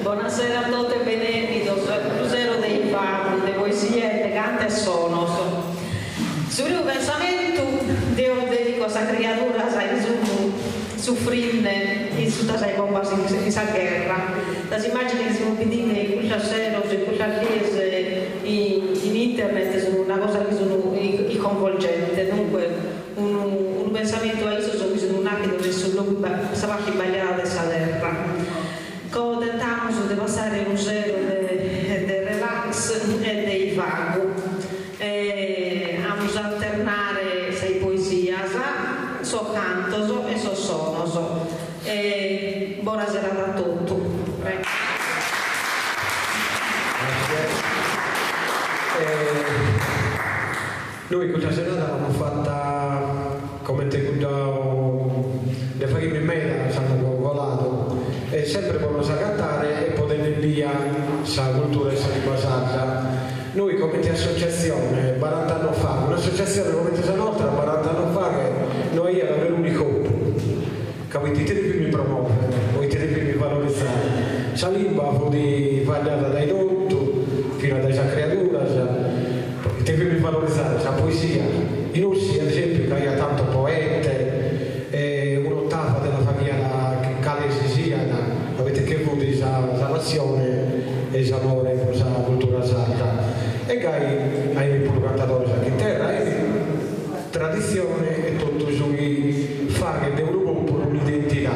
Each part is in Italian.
Buonasera a tutti e benvenuti al Crucero dei Fabri, de poesie elegante e sonos. Sul mio pensamento, Dio dedico a questa creatura, sai, soffrendo in tutta questa bomba, in questa guerra. Le immagini che si mobilitano in questa sera, in questa chiesa, in internet, sono una cosa che sono coinvolgente. Dunque, un pensamento a isso sono un atto che sono stava sbagliata questa terra. Tentamos de passare un giro de relax e de vago. Vamos alternare sei poesias, so cantos e so sonos. Buona serata a tutti. Noi questa serata l'abbiamo fatta come te le faremo in media, siamo volato, e sempre per non cantare e poter via sa cultura e sa lingua sarda. Noi come associazione, 40 anni fa, un'associazione come questa nostra, 40 anni fa, che noi eravamo l'unico che avete i primi promuovere, avete i primi valorizzare. La lingua fu vagliata dai dotto fino a questa creatura, avete i primi valorizzare la poesia. In Russia, ad esempio, che ha tanto poete, un'ottava della famiglia calesisiana, avete che avuto questa nazione e l'amore per questa cultura sarda. E che hai pure cantatori in terra, e tradizione e tutto sui fare del gruppo un'identità.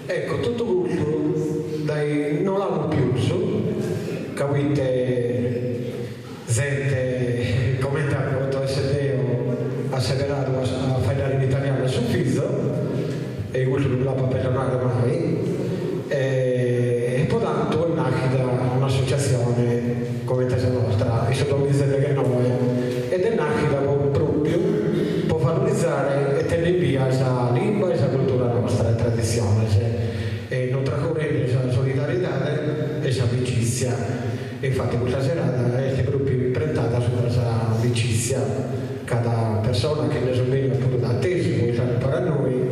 Ecco, tutto questo non l'hanno più su, capite, gente commentato quanto SDO asseverato a fare in italiano sul fiso, e questo non l'ha perdonare mai, e poi tanto è nata un'associazione come questa nostra, e sottolineo che noi, ed è nata proprio per valorizzare e tenere via la lingua e la cultura nostra, la tradizione, e non trascorrere la solidarietà e l'amicizia. E infatti questa serata è proprio imprentata su questa amicizia, cada persona che ne somiglia pure da te, si può usare per noi,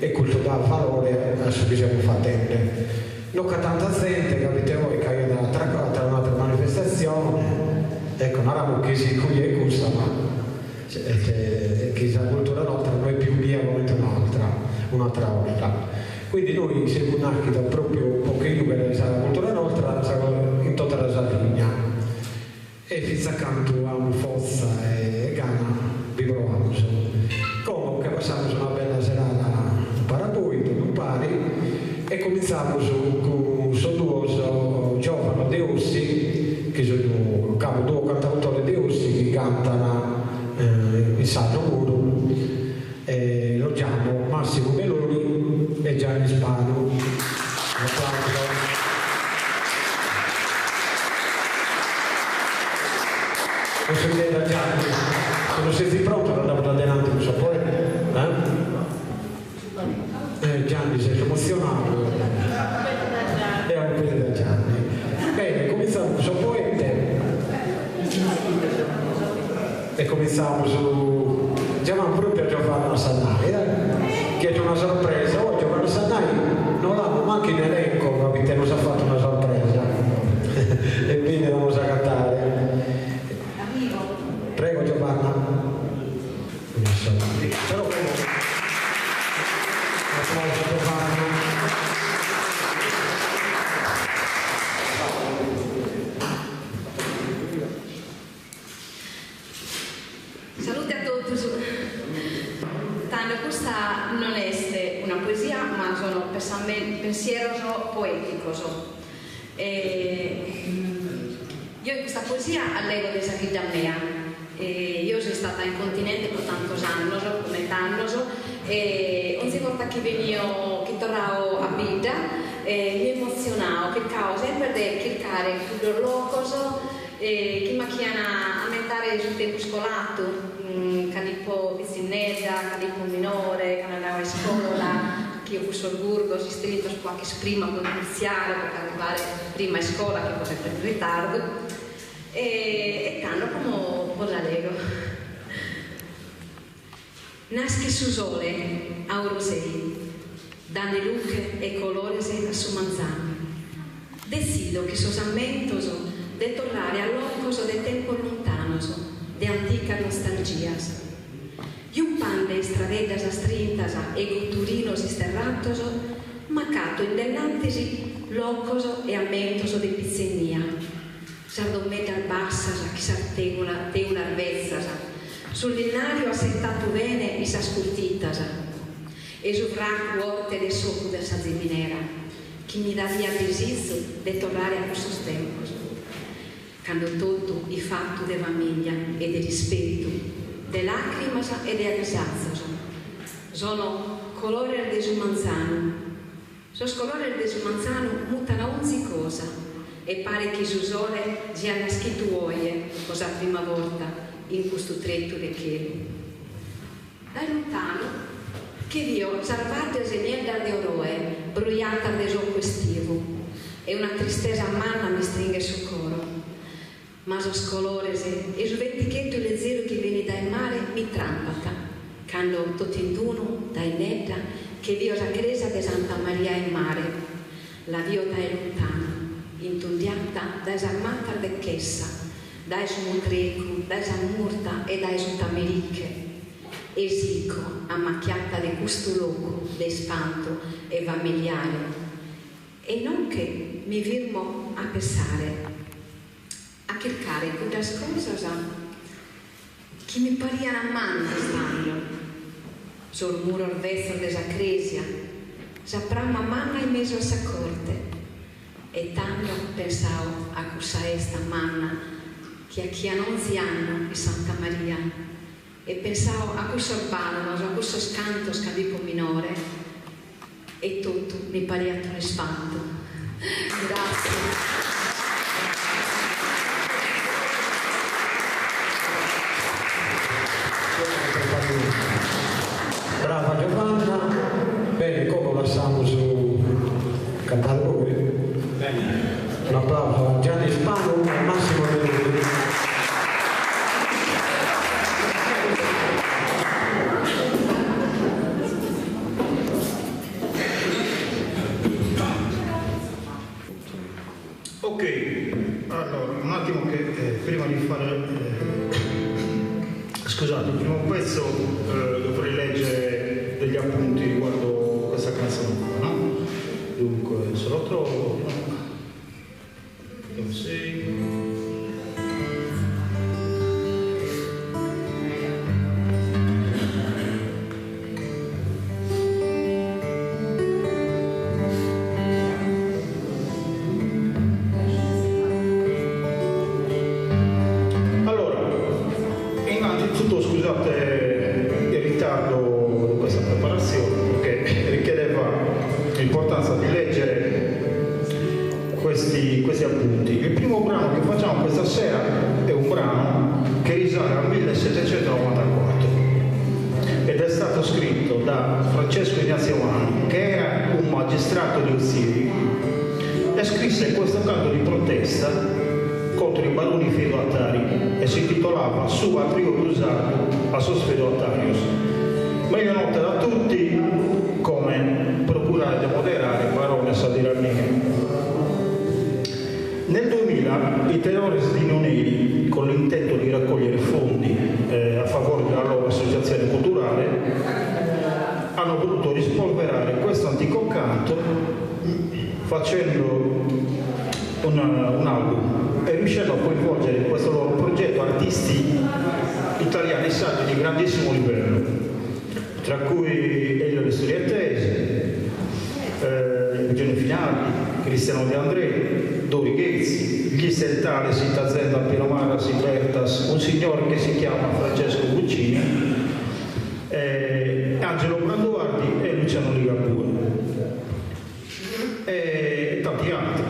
e questo dà valore a ciò che siamo facendo. Non che tanta gente, capite voi, che è tra un'altra manifestazione, ecco, non abbiamo che si qui e questa, ma che la cultura nostra non è più via come un'altra volta. Quindi noi siamo nati proprio un pochino per la cultura nostra in tutta la Sardegna, e fino accanto a una forza e Ghana vi provavo. Comunque passiamo una bella serata per voi, non pari, e cominciamo con due giovani de Ossi, che sono due cantautori de Ossi che cantano il Santo Muro, e lo chiamo Massimo Meloni e Gianni Spano. Posso vedere da Gianni, se non siete pronti lo andiamo da denante, non so poi. Gianni si è emozionato. È un po' da Gianni. Bene, cominciamo con il poeta. E cominciamo su chiamiamo proprio Giovanna Sannai, che è una sorpresa. Oh, Giovanna Sannai non l'hanno manco in elenco, capite, non si è fatto una sorpresa. E quindi andiamo a cantare. Prego Giovanna. Però applauso Giovanna. Salute a tutti. Tanto questa non è una poesia, ma sono pensiero poetico. Io in questa poesia allego questa figlia mia. Io sono stata in continente per tanti anni, come tanti, e ogni volta che venivo, che tornavo a vita, mi emozionavo, che causa sempre di cercare tutto il loco, che mi chiama a mentare sul tempo scolato, che tipo pizzinetta, che tipo minore, che andavo a scuola, che io fossi al Burgos, iscritto qualche prima per iniziare, per arrivare prima a scuola, che poi sempre in ritardo. E tanto come la leggo. Nasce su sole, aurosei, danno luce e colore a su manzano. decido che sos ammentos de tornare all'orcoso de tempo lontanoso, de antica nostalgias. Y un pan de estradedas astrintas e culturinos isterratos, macato in dell'antesi locoso e ammentoso de pizzenia. Sardometa bassas a chi s'artegola te un'arvezzas, sul linnario assettato bene i s'ascurtitas, e su franco orte de socco de sa zeminera, chi mi dà via besizzo de tornare a questo tempo. Quando tutto i fatto de famiglia e de rispetto, de lacrimas e de agasazzos, sono colore del sumanzano. Sos colore del sumanzano mutano ogni cosa e pare che su sole sia nascito oie, cosa prima volta in questo tretto de chielo. Da lontano che io salvate segnenda de oroe, brugliata de gioco estivo, e una tristezza manna mi stringe sul coro. Ma sos colores e su ventichetto leggero che viene dal mare mi trampata, quando tutto in uno, dai netta, che Dio sa cresa de Santa Maria in mare, la viota è lontana, intondiata da esarmata vecchessa, da su mutreco, da esamurta e da su tamericche, esico, ammacchiata di questo loco, de spanto e familiare, e non che mi firmo a pensare, a cercare quelle cose che mi pariano manna stanno sul muro al vezzo della cresia, sapramma manna in mezzo a sa corte, e tanto pensavo a cosa è sta manna che a chi ha 11 anni di Santa Maria, e pensavo a questo ballo, a questo scanto scadico minore, e tutto mi pariato un spanto. Grazie. Brava Giovanna, bene, come lasciamo su cantare voi? Un applauso a Gianni Spano e Massimo Deluri. Ok, allora un attimo che prima di fare scusate, il primo pezzo dovrei leggere degli appunti riguardo questa canzone qua, no? Dunque, se lo trovo, vediamo se... Questi appunti. Il primo brano che facciamo questa sera è un brano che risale al 1794 ed è stato scritto da Francesco Ignazio Vanni, che era un magistrato di Ussiri, e scrisse questo canto di protesta contro i baroni feudatari e si intitolava Su atrio cruzado a sos feudatarios, meglio noto da tutti come procurare di moderare barones a tirannia. Nel 2000 i terroristi di Noneri, con l'intento di raccogliere fondi a favore della loro associazione culturale, hanno voluto rispolverare questo antico canto facendo un album e riuscendo a coinvolgere in questo loro progetto artisti italiani sardi di grandissimo livello, tra cui Elio De Storiatese, Eugenio Finardi, Cristiano De André, Dori Ghezzi, gli Sentales, Itazenda, Piromaras, Ibertas, un signore che si chiama Francesco Guccini, Angelo Branduardi e Luciano Ligabue e tanti altri.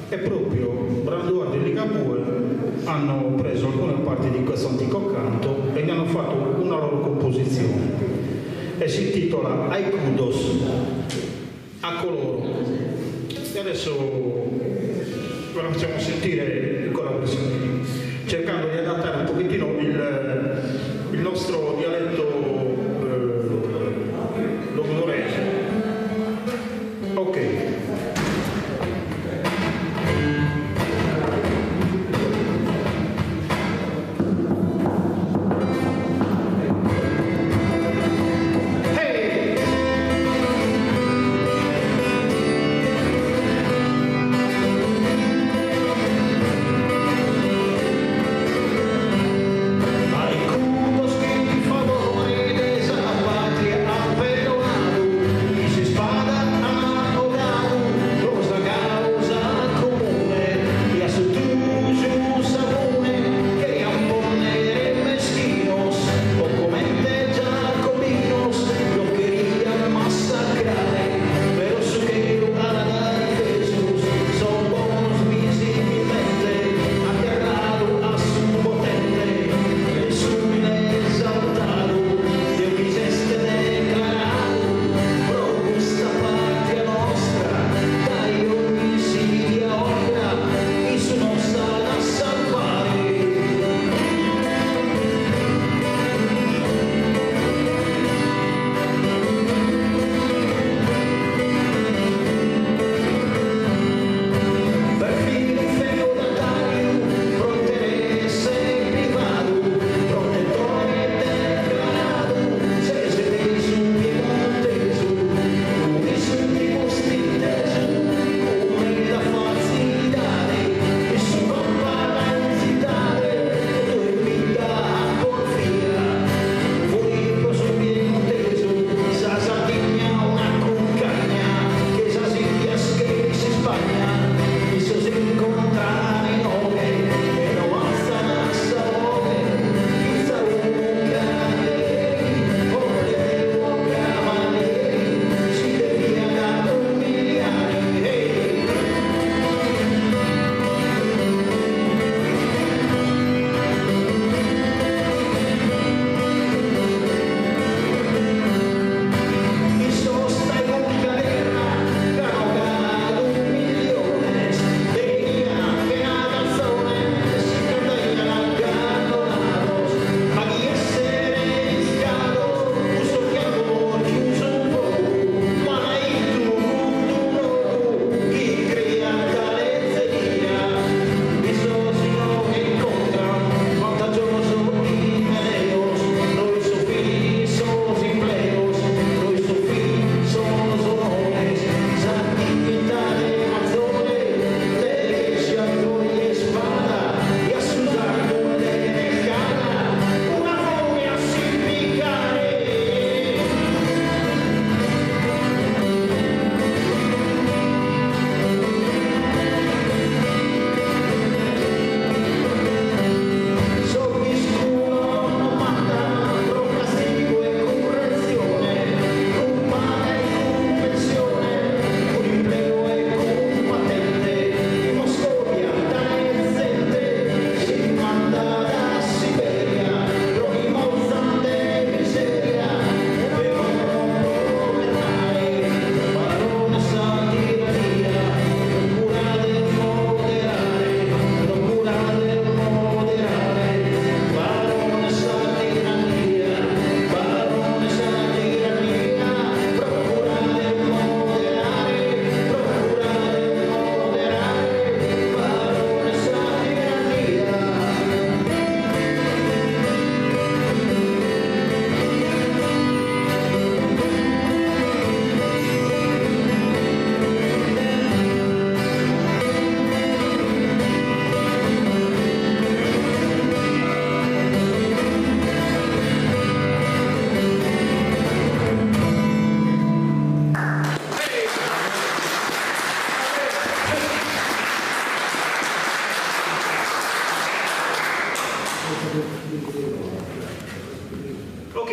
E proprio Branduardi e Ligabue hanno preso alcune parti di questo antico canto e ne hanno fatto una loro composizione e si intitola Ai Kudos, a coloro. E adesso ve la facciamo sentire in collaborazione, cercando di adattare un pochettino il nostro dialetto logudorese. Ok.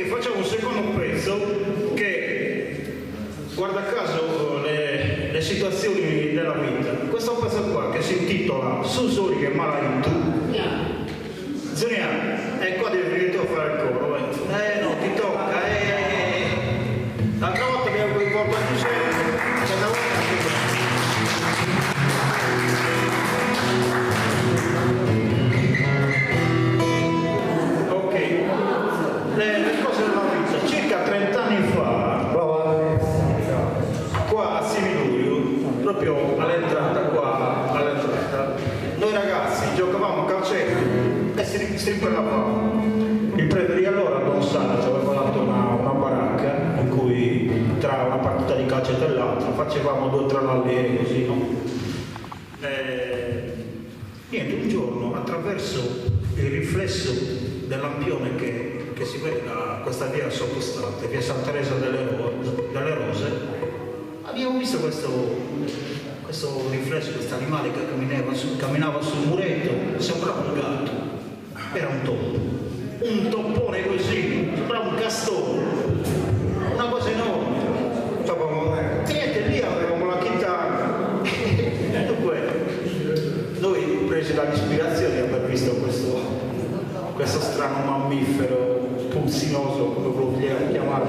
facciamo un secondo pezzo che, guarda caso, le situazioni della vita. Questo pezzo qua che si intitola Susuri che malaitu. Zonia, e qua devi venire tu a fare il coro. No, ti tocca. L'altra volta che avevo portato c'è una volta le cose della vita. Circa 30 anni fa, qua a Similurio, proprio all'entrata, noi ragazzi giocavamo a calcetto e si strimpellavamo. Il prete di allora, Don Saggio, aveva fatto una baracca in cui tra una partita di calcetto e l'altra facevamo 2 o 3 lallieri così, no? Niente, un giorno attraverso il riflesso del lampione che si vede da questa via sottostante, via Santa Teresa delle Rose, abbiamo visto questo riflesso, questo animale che camminava sul muretto, sembrava un gatto, era un topo, un toppone così, sembrava un castoro, una cosa enorme. Niente, lì avevamo la chitarra. Dunque, noi presi dall'ispirazione di aver visto questo strano mammifero pulsinoso, come lo vogliamo chiamare,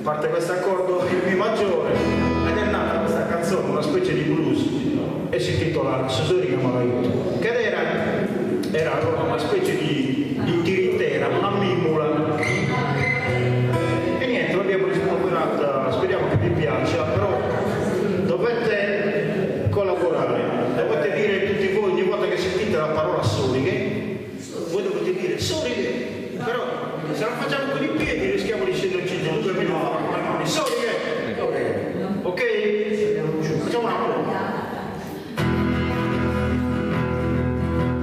parte questo accordo in Mi maggiore ed è nata questa canzone, una specie di blues, e si intitola Susuri che malaitu, che era allora una specie di tiritera, una mimula. E niente, l'abbiamo rispolverata, speriamo che vi piaccia, però dovete collaborare, dovete dire tutti voi ogni volta che sentite la parola sorighe, voi dovete dire sorighe, però se la facciamo con i piedi rischiamo di scenderci giù, dove meglio fare con le mani, sorighe, ok? Facciamo una parola.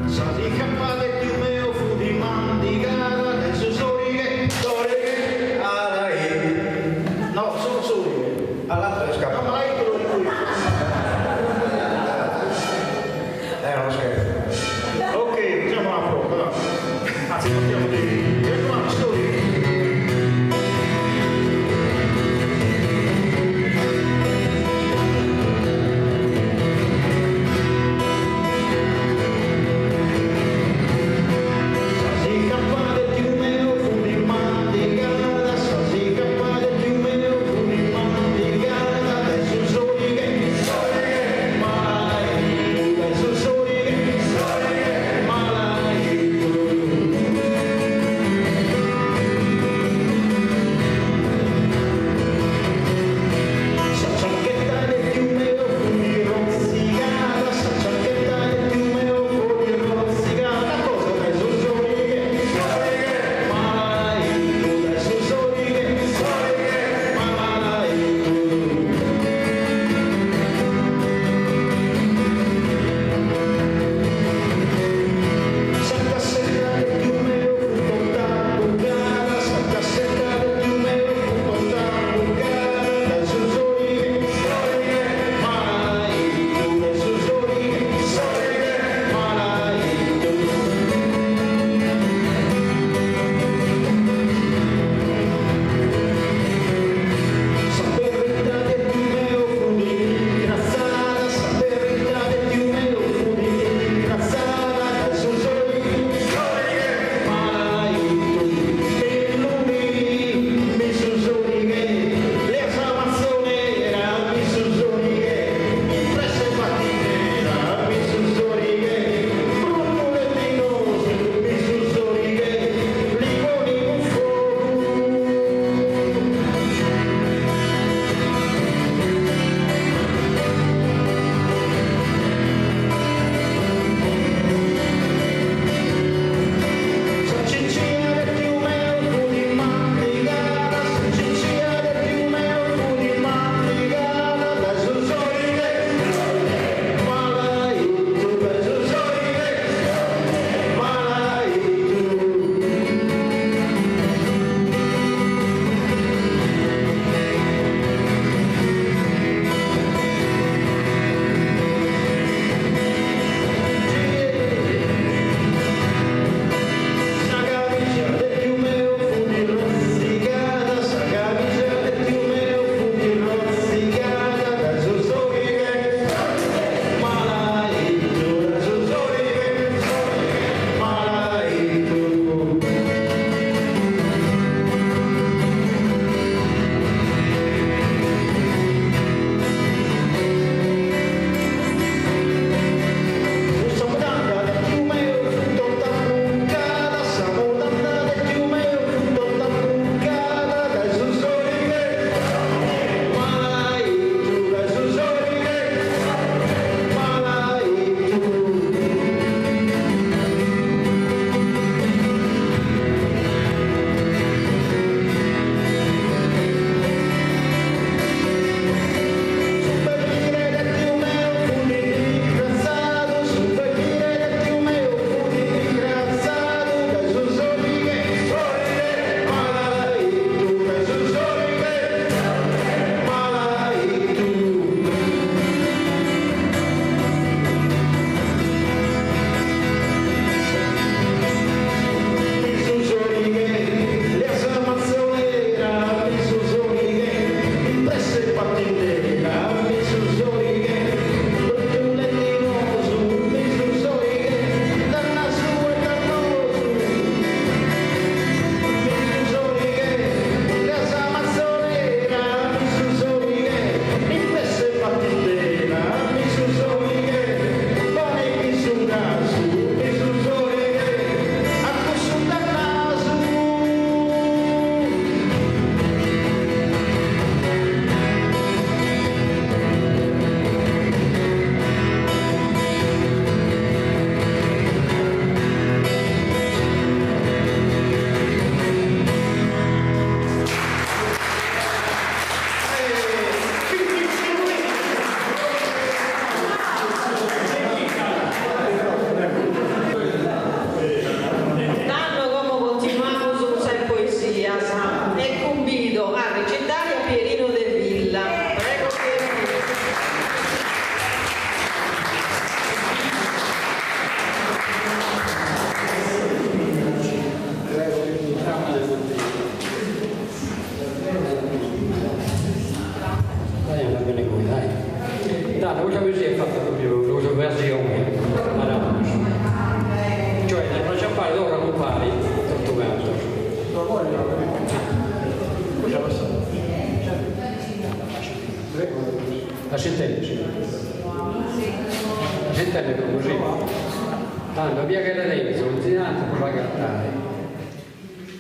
Sadi campate più meo fu di mandigara, adesso sorighe, alai. No, sono sorighe. All'altro è scappato. No, ma lei te lo dico io. Non scherzo. Ok, facciamo una prova, anzi partiamo di storia. pari, tutto canto. Ma poi cosa passa? La sentenza. La sentenza è così. Tanto via che Lorenzo, un zinato può gattare.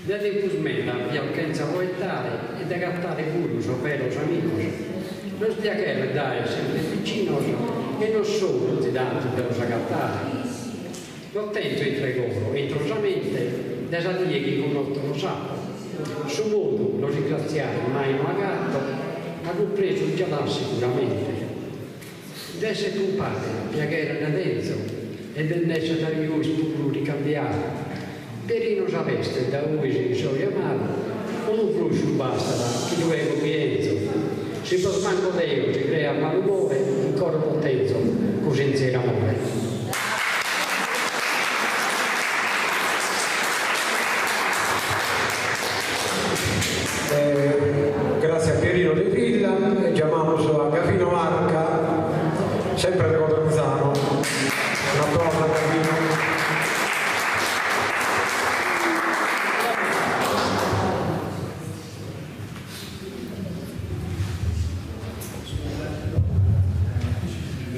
Da tempo smetta, via che vuoi dare e da gattare pure un sopero amico. Non spiacere dai sempre vicino e non solo zinato per lo gattare. L'ottento in tregoro, introsamente, desatie chi conoscono lo sa. Su modo lo ringraziare mai non ha gatto, ma compreso già là sicuramente. Desse compare, piaghere da dentro, e dennesse da io spuro ricambiare. Perino sapeste da voi si so chiamare, o non fruscio basta, che io ego pienzo. Se per manco Deo si crea malumore, il coro potenzo, così insieme amore. Grazie a Pierino De Villa, chiamamos a Gafino Marca, sempre de Cotrenzano. Un applauso a Gafino.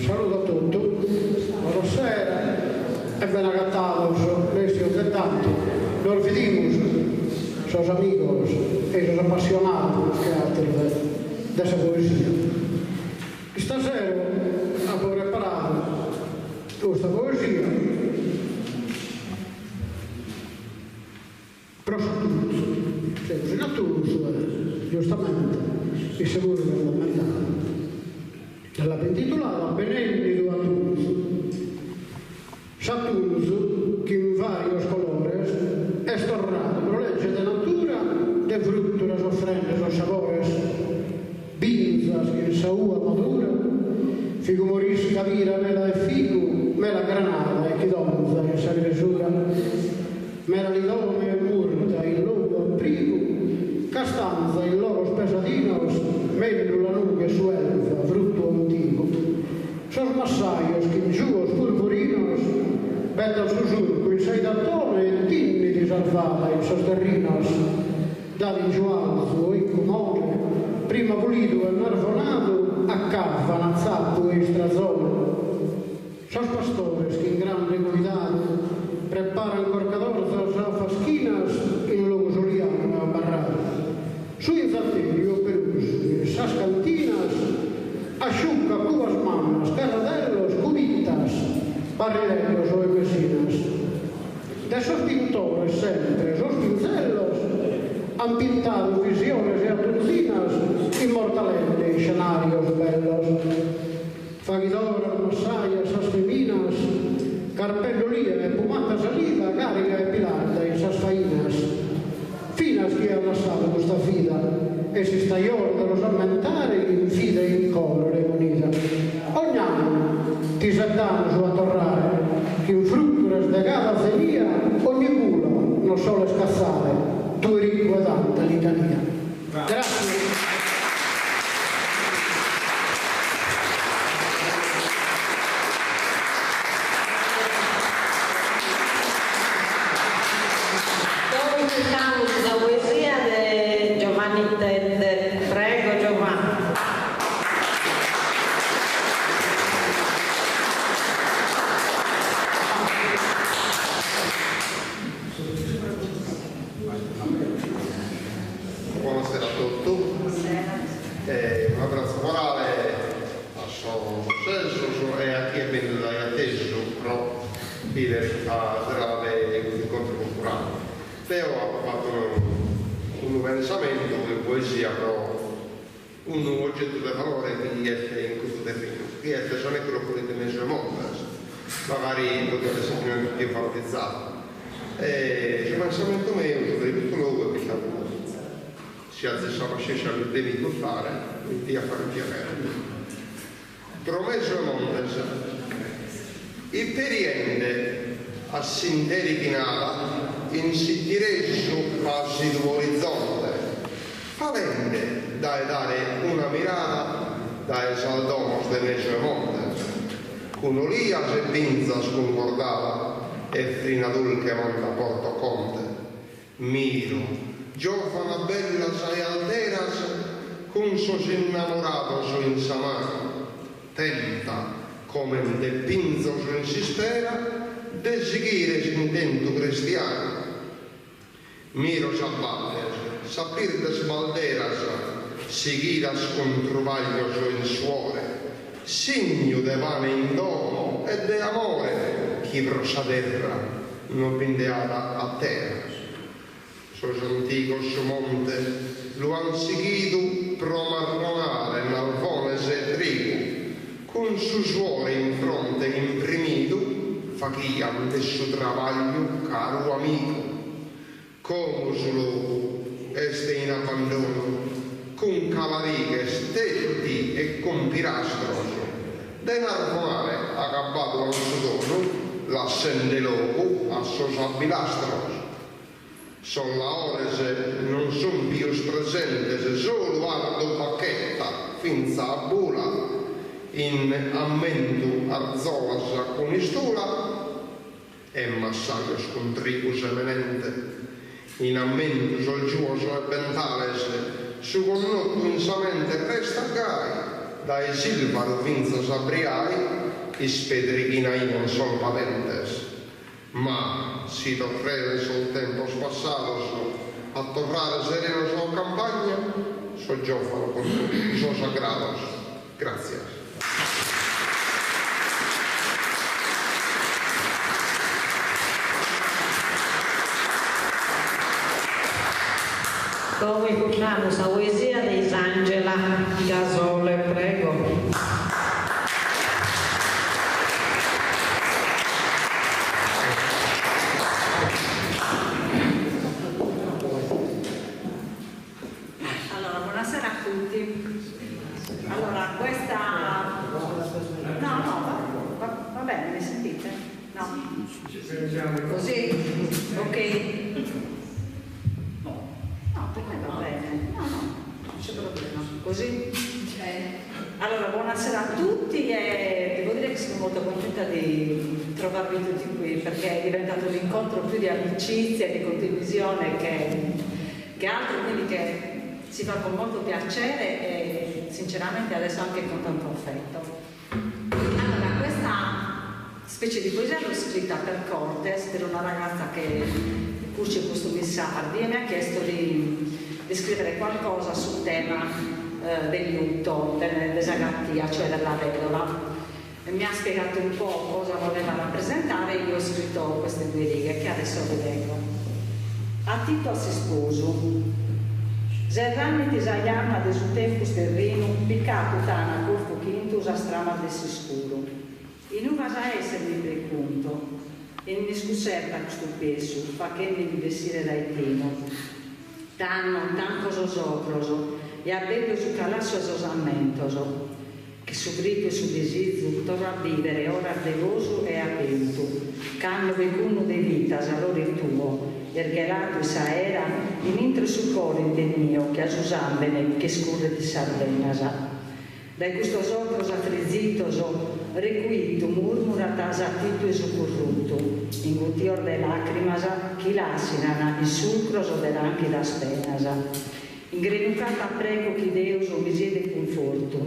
Saluto a tutti, buonasera e ben agattados, nestios de tanto, nos vidimos, sos amigos e sos apasionados que antes desa poesía. Esta sera, a preparado esta poesía, prosa tutti, temos in attuso, giustamente, e seguro che lo metà. La intitolata Benedito a Toulouse. Sa Toulouse, que en varios colores, es tornado por legge de natura, de fruto das ofrendas aos sabores, vinzas que en saúa madura, figo morisca vira mela de figo, mela granada e que donza en sa gresura, mela lidome murta in logo abrigo, castanza in logos pesadinos, meglio la nube suelza, frutto antico. Sos massaios que en xugos purpurinos, veta o susurco en sei d'attone e tinni di salvata in sos terrinos, dadi in giualzo o in comode, prima pulido e narvonato, accaffa, nazzappo e strazone. Sos pastores que en grande cuidado preparan corcadorzas a fasquinas in logo soliano a barrado. Su inzatterio perus, esas cantinas, axuca cubas manas, carradelos, cubitas, barrileros ou mesinas. Desos pintores sempre, esos pincelos, han pintado visiones e atuncinas, inmortalmente en xenarios belos. Faguidoras, masaias, as feminas, carpellolía e pumata salida, cariga e pilata en esas fainas. Finas que han lasado questa vida, ese staior de los ammentare in fide in colore unida. Ogni anno ti settano su a torrare, che in fruttures de gada zelia, ogni culo non solo scassare, tu ricco ed alta litania. Grazie. La poesia di Giovanni Tende. Prego Giovanni. Buonasera a tutti. Un abbraccio morale a suo successo e a chi è venuto atteso per avere questo incontro culturale. Teo ha fatto un versamento di poesia però un oggetto di valore che è in questo terreno, che è sono quello di mezzo mondo, magari potete essere più enfatizzato. Il versamento mio è tutto nuovo che si azzessava scesa al devi fare, quindi a fare piacere. Promesso Montes, il periende a sinterichinata insistirei su passi dell'orizzonte, falende da dare una mirata dai saldomos del mezzo monte, con olia se pinza sconcordata, e frina dulce manda Porto Conte. Miro, giovana bella sei alteras, con sos innamorados in samano, tenta, come de pinzos in sistera, de seguires intento cristiano. Miro s'abbattes, sapirdes balderas, seguiras con truvaglios in suore, signo de vane in domo e de amore, chi brosa terra, non pindeata a terra. Sos anticos monte, lo han seguido pro marronare nalvones e trigo, con su suore in fronte imprimido, fachian de su travaglio caro amico. Como solo este in abbandono, con cavarighes, tetti e con pirastros, de narvonare agabbato al su dono, l'assende loco a sos abilastros. Son la ores non son pius presentes, solo ardo pacchetta, finza a bula, in ammento arzolas con istula, e massaggios con tribus eminente, in ammento solgiuoso e bentales, su connotto insamente resta gai, dai silvaro finza sabriai, ispedrichina non son patentes. Ma si torrere sul tempo passados a tornare sereno sulla campagna, so giovano con tutti, so sagrados. Grazie. Come escuchamos a poesia de Isangela Gasole, prego. Allora, buonasera a tutti. Allora, questa... No, va bene, mi sentite? No? Così? Ok. Va bene, no, non c'è problema. Così? Allora, buonasera a tutti e devo dire che sono molto contenta di trovarvi tutti qui perché è diventato un incontro più di amicizia e di condivisione che altro, quindi che si fa con molto piacere e sinceramente adesso anche con tanto affetto. Allora, questa specie di poesia l'ho scritta per Cortes, per una ragazza che cuce i costumi sardi e mi ha chiesto di scrivere qualcosa sul tema del lutto, dell'esagattia, cioè della vedova. E mi ha spiegato un po' cosa voleva rappresentare e io ho scritto queste due righe che adesso vi leggo. A Tito si sposo. Zerrani ti saiama de su tempus terreno, piccato tana corpo quintus a strama de sicuro. In uva sa essermi precunto, e ne scuserta questo peso, facendo di vestire dai temo. Tan coso socroso, e abbetto su calasso esosammentoso, che su grito e su desiderio torna a vivere ora ardevoso e attento, canno vecuno de vitas allora il tuo, ergherato e saera, in intro su cori del mio, che a Susambene, che scurre di Sardenasa. Dai questo socroso frizzitoso, requito murmura tasatito e socorrutto, ingutior de lacrimasa, chi l'asinana, il sulcroso dell'anchi da spenasa. Ingrenucata prego chi Deus o misede conforto,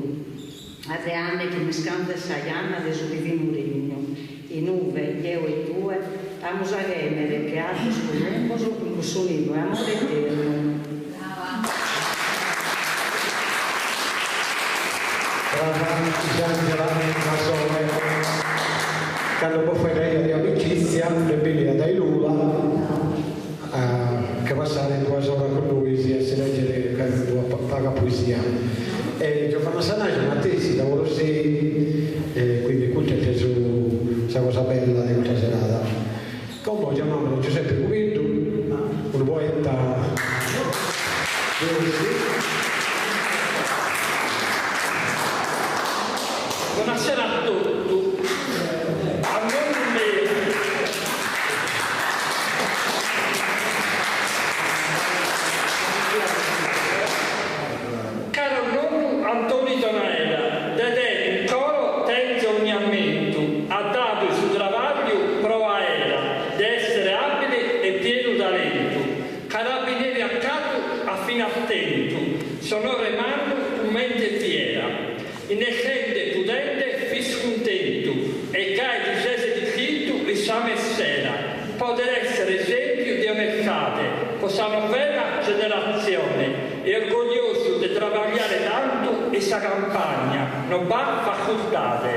a de anni che mi scanda saiana de su divino regno, in uve, io e tue, a musagemere che alto scolomboso, in questo unico amore eterno. Isangela Gasole, quando può fare di amicizia, le belle dai Lula, che passare 2 ore con lui sia si leggere paga poesia. E Giovanna Sanaggia una tesi lavoro quindi cultura su questa cosa bella di questa serata. Come chiamiamolo Giuseppe Guido, un poeta Buonasera a tutti. A caro nonno Antonio Donaela, dedè il coro tenzo ogni ammento, a dato su travaglio prova era, questa sera poter essere esempio di onestà, possiamo fare una generazione e orgoglioso di lavorare tanto e questa campagna non va facoltata.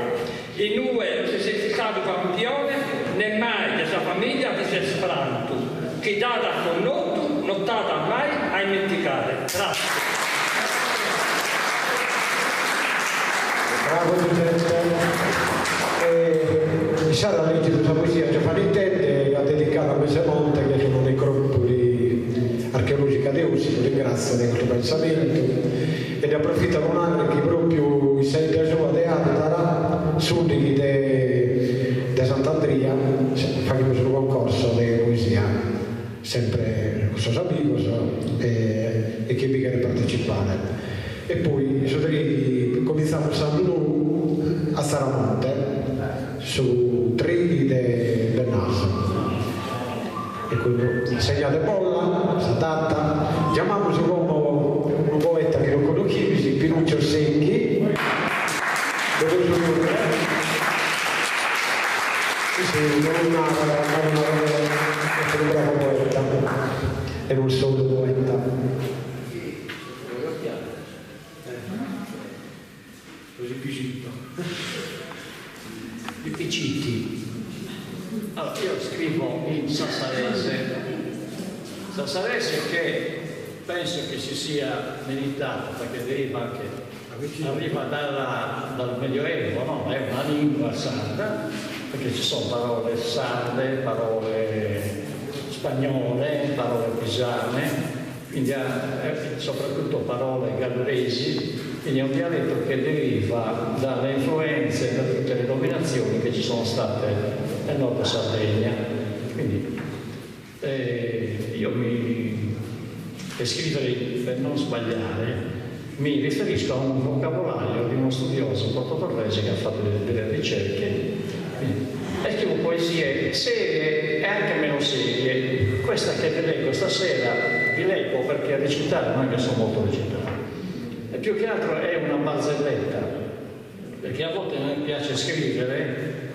In noi se sei stato campione, né mai della famiglia ti sei sfranto, che data con noi non data mai a dimenticare. Grazie. Bravo Giuseppe. Sara ha letto questa poesia Giovannittente e ha dedicato a Mesemonte, che sono necropoli archeologica di Ossi, lo ringrazio del suo pensamento ed approfitto con anche che proprio i 6 di sua teatro sudichi di Sant'Andria facciamo un concorso di poesia sempre con i suoi amici e che vi chiede partecipare e poi cominciamo a Saramonte su 3 del naso e quindi segnate bolla, sta data chiamiamo su come un poeta che non conoscevi, Pinuccio Secchi non un bravo poeta e non solo poeta. Così piccito. I picciti. Allora, io scrivo in sassarese che penso che si sia meritato perché arriva dal Medioevo, no? È una lingua sarda, perché ci sono parole sarde, parole spagnole, parole pisane, quindi soprattutto parole galluresi, quindi è un dialetto che deriva dalle influenze da tutte le dominazioni che ci sono state nel nord Sardegna. Quindi io per scrivere, per non sbagliare, mi riferisco a un vocabolario di uno studioso portotorrese che ha fatto delle ricerche e scrivo poesie serie e anche meno serie. Questa che vi leggo stasera, vi leggo perché recitare non è che sono molto recitare, e più che altro è una barzelletta, perché a volte a me piace scrivere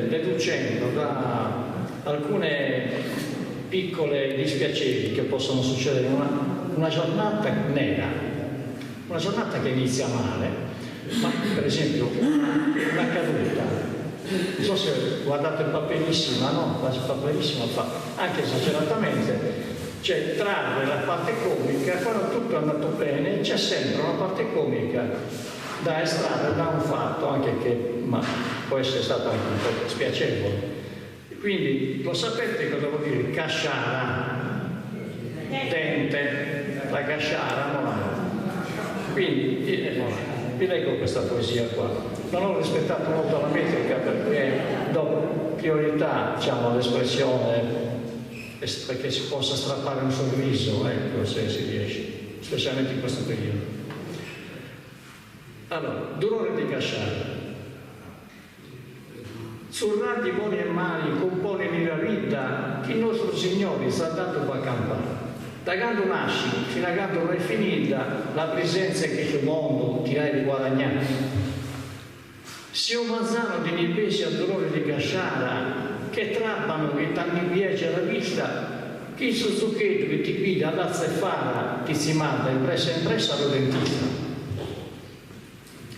deducendo da alcune piccole dispiaceri che possono succedere in una giornata nera, una giornata che inizia male, ma per esempio una caduta. Non so se guardate il Papierissima, no? Il Papierissima fa anche esageratamente, cioè trarre la parte comica, quando tutto è andato bene c'è sempre una parte comica da estrarre da un fatto, anche che può essere stato anche un po' spiacevole. Quindi lo sapete cosa vuol dire casciara? Dente, la casciara molare. Quindi vi leggo questa poesia qua. Non ho rispettato molto la metrica perché do priorità, diciamo, all'espressione perché si possa strappare un sorriso, ecco, se si riesce, specialmente in questo periodo. Allora, dolore di casciara. Sul radi buoni e mali compone la vita che il nostro Signore sta dato per campare. Da quando nasci fino a quando non è finita la presenza che sul mondo ti hai guadagnato. Se un manzano di nipesi al dolore di casciara che trappano che tanti piace alla vista, che il suzuchetto che ti guida all'azza e fara ti si manda impressa allo dentista.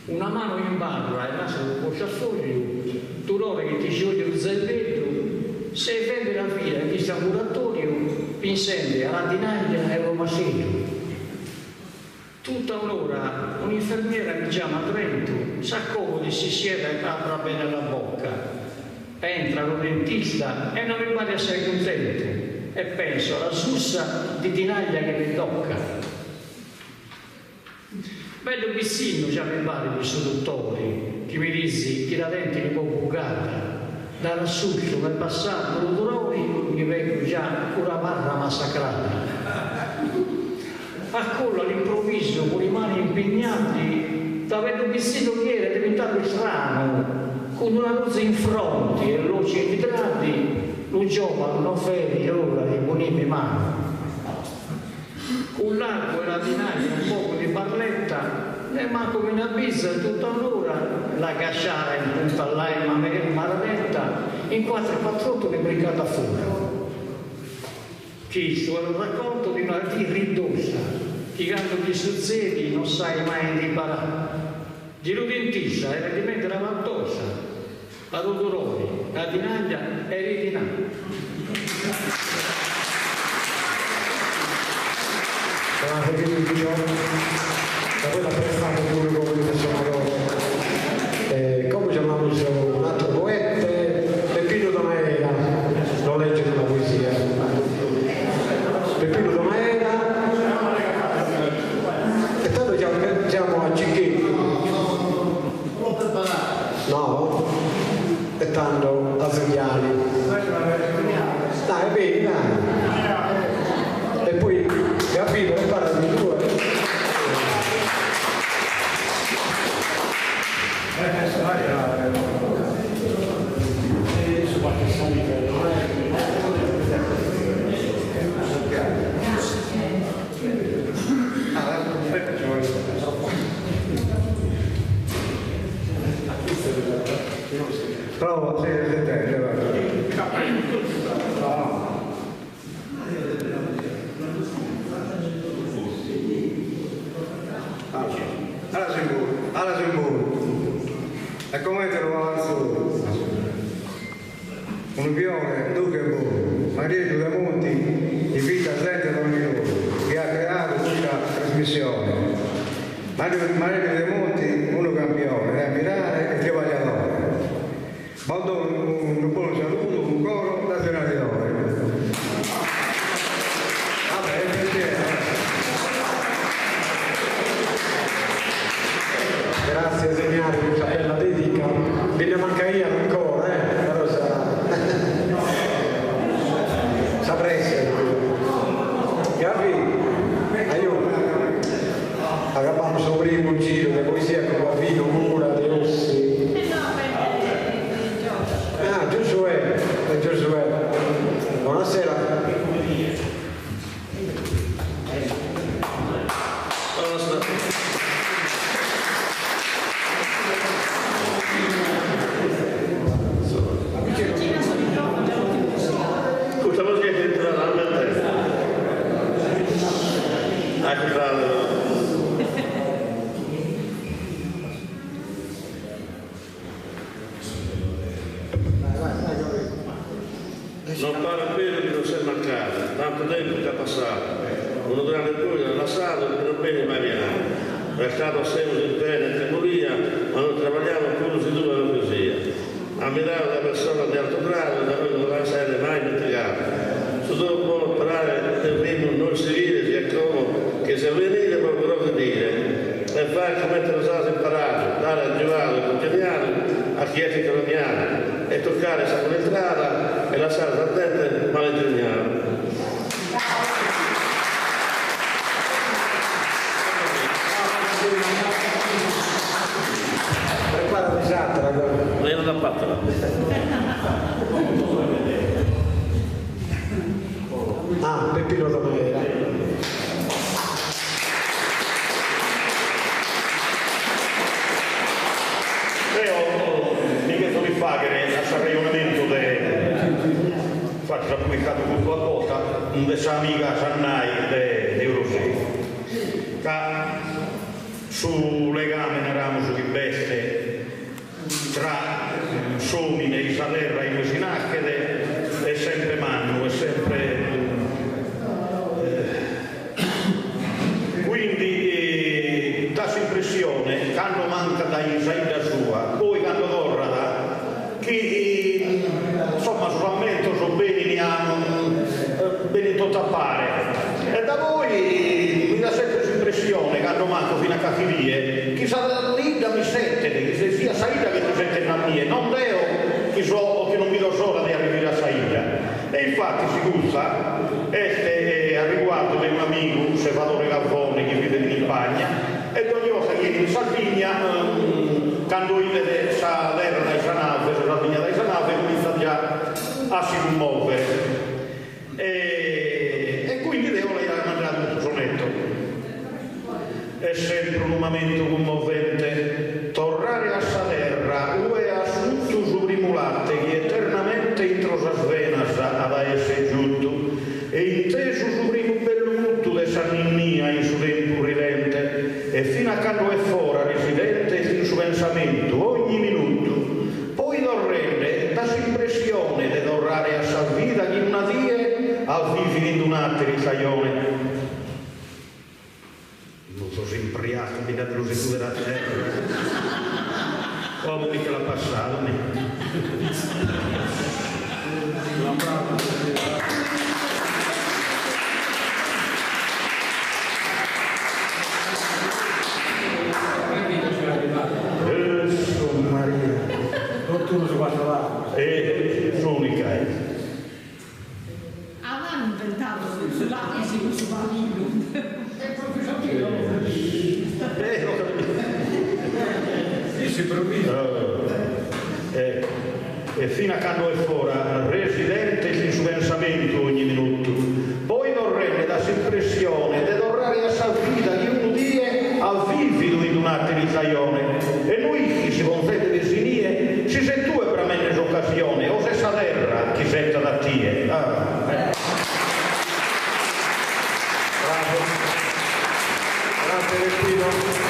Una mano in barra e naso del portafoglio, dolore che ti scioglie il zelletto, se vende la fila in questo ambulatorio, pinsende alla dinaglia e lo macello. Tutta un'ora un'infermiera mi chiama a Trento, s'accomodi, si siede e apra bene la bocca. Entra lo dentista e non mi pare assai contento e penso alla sussa di dinaglia che mi tocca. Bello vicino già mi pare di seduttori, che mi dici che la dente un po' bucata, da lassù nel passato lo dolore mi vengo già con la barra massacrata. Accollo all'improvviso con le mani impegnate, t'avendo vestito che era diventato strano, con una luce in fronte e luci invitrati, lo giovane non vedi l'ora di punirmi mano. Con l'arco e la dinaglia un poco di barletta, e manco una pizza tutta un'ora, la casciara in punta all'aima maradetta, in 448 ne brigata fuori. Questo è un racconto di una ridossa, che quando gli succedi non sai mai riparare. Girudentissa era di mente la mantosa, la Rodoroni, la Dinaglia e Ridinà. Da quella pensata pure come sono loro. Come chiamavamo un altro poeta, Peppino Domaera, lo legge nella poesia. Peppino Domaera, e tanto siamo a Cicchetti. No? E tanto a Segnali. Dai, vedi, dai. E poi capito, e parla di due. Prova, sì, alla sicuro. E come te lo va al sud? Un pione, tu che buono, Maria Giuda Monti, di vita senza ogni loro, che ha creato questa trasmissione. Maria Giuda Monti, uno campione, da ammirare e travagliatore. Mando un buon saluto, un coro da senatore. Vabbè, grazie Segnali per questa bella dedica. Me ne manca io ancora, però saprei essere. Capi? Aiuto. Agapamo suo primo giro di poesia con Guavino, Mura, De Rossi. Ah, Giosuè. Buonasera. Non pare bene che non sia mancato, tanto tempo che è passato, uno grande cuore nella sala che non bene Mariano, restato sempre in pena e tremoria, ma non travagliamo più si due la poesia. Ammirare la persona di alto grado da noi non va a essere mai dimenticato. Su dopo parlare del ritmo non si ride, si è come che se venire proprio che dire, e fare come te lo sai imparato, dare al giovane e quotidiano a chi è che coloniale, e toccare sa l'entrata e lasciare attente maledeniano. Prepara l'esatto, ragazzi. Ma io non l'ho fatto. Ah, Peppino Domaera. Faccio comunicato con tua cosa, un dessa amica Sannai di Eurosei. Su legame eravamo su ribeste tra Somine, Isaterra e Mesinacchede, è sempre Mannu, è sempre. Quindi dà impressione, quando manca da Isaida sua, poi quando torna che insomma solamente so bene ne hanno bene tutto a fare e da voi mi dà sempre l'impressione che hanno manco fino a Cafilie chi sa lì da mi sente che se sia Saida che mi sente a mia non deo che so o che non mi do sola di arrivare a Saida e infatti si usa a riguardo di un amico Salvatore Gavone che vive in Impagna e ogni volta che in Sardegna quando il sa terra dai Sanave, la Sardegna dai Sanave comincia già a si muovere e quindi devo lei ha mangiato un sonetto è sempre un momento commovente tornare a sa terra ue assunto su rimulate che eternamente essere giunto, e inteso su primo bello mutto de Sanninnia in su tempo ridente, e fino a quando è fuori residente in su pensamento ogni minuto, poi dorrende da s'impressione de dorrare a salvida di una die al vivi di un altro ricaglione. Non so se impriato, mi date lo secondo della terra. Come che l'ha passato, Maria. Qualcuno si guarda là. Sono unica. Avevano inventato sull'acqua si usa il Si improvvisa. E fino a quando è fuori residente il suo pensamento ogni minuto, poi non rende da s'impressione de dorrare a salvida di un die al vivido in un altro ricaglione, e noi chi si confede di sinie si sentue per menne occasione o se sa terra chi senta da tie. Bravo. Grazie Respiro.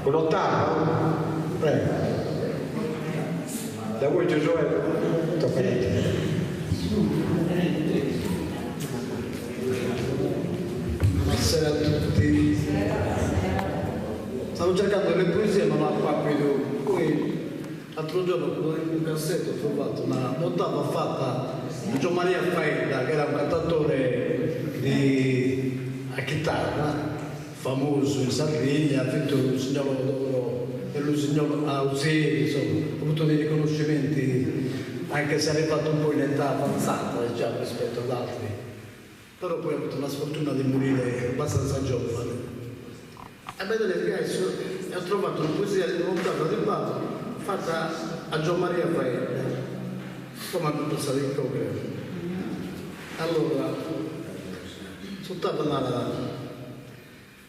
Un'ottava? Prego. Da voi Giosuè, tocca a te. Buonasera a tutti. Stavo cercando le poesie, non la qua qui. Poi l'altro giorno in un cassetto ho trovato un'ottava fatta di Gian Maria Faida, che era un cantatore a chitarra, famoso in Sardegna, ha vinto il signor d'oro e il signor Ausieri, insomma, ha avuto dei riconoscimenti, anche se ha fatto un po' in età avanzata diciamo, rispetto ad altri, però poi ha avuto la sfortuna di morire abbastanza giovane. E vedete che adesso ha trovato una poesia di lontano di Bato fatta a Gian Maria Faida, come ha tutto stato in concreto. Allora, sottava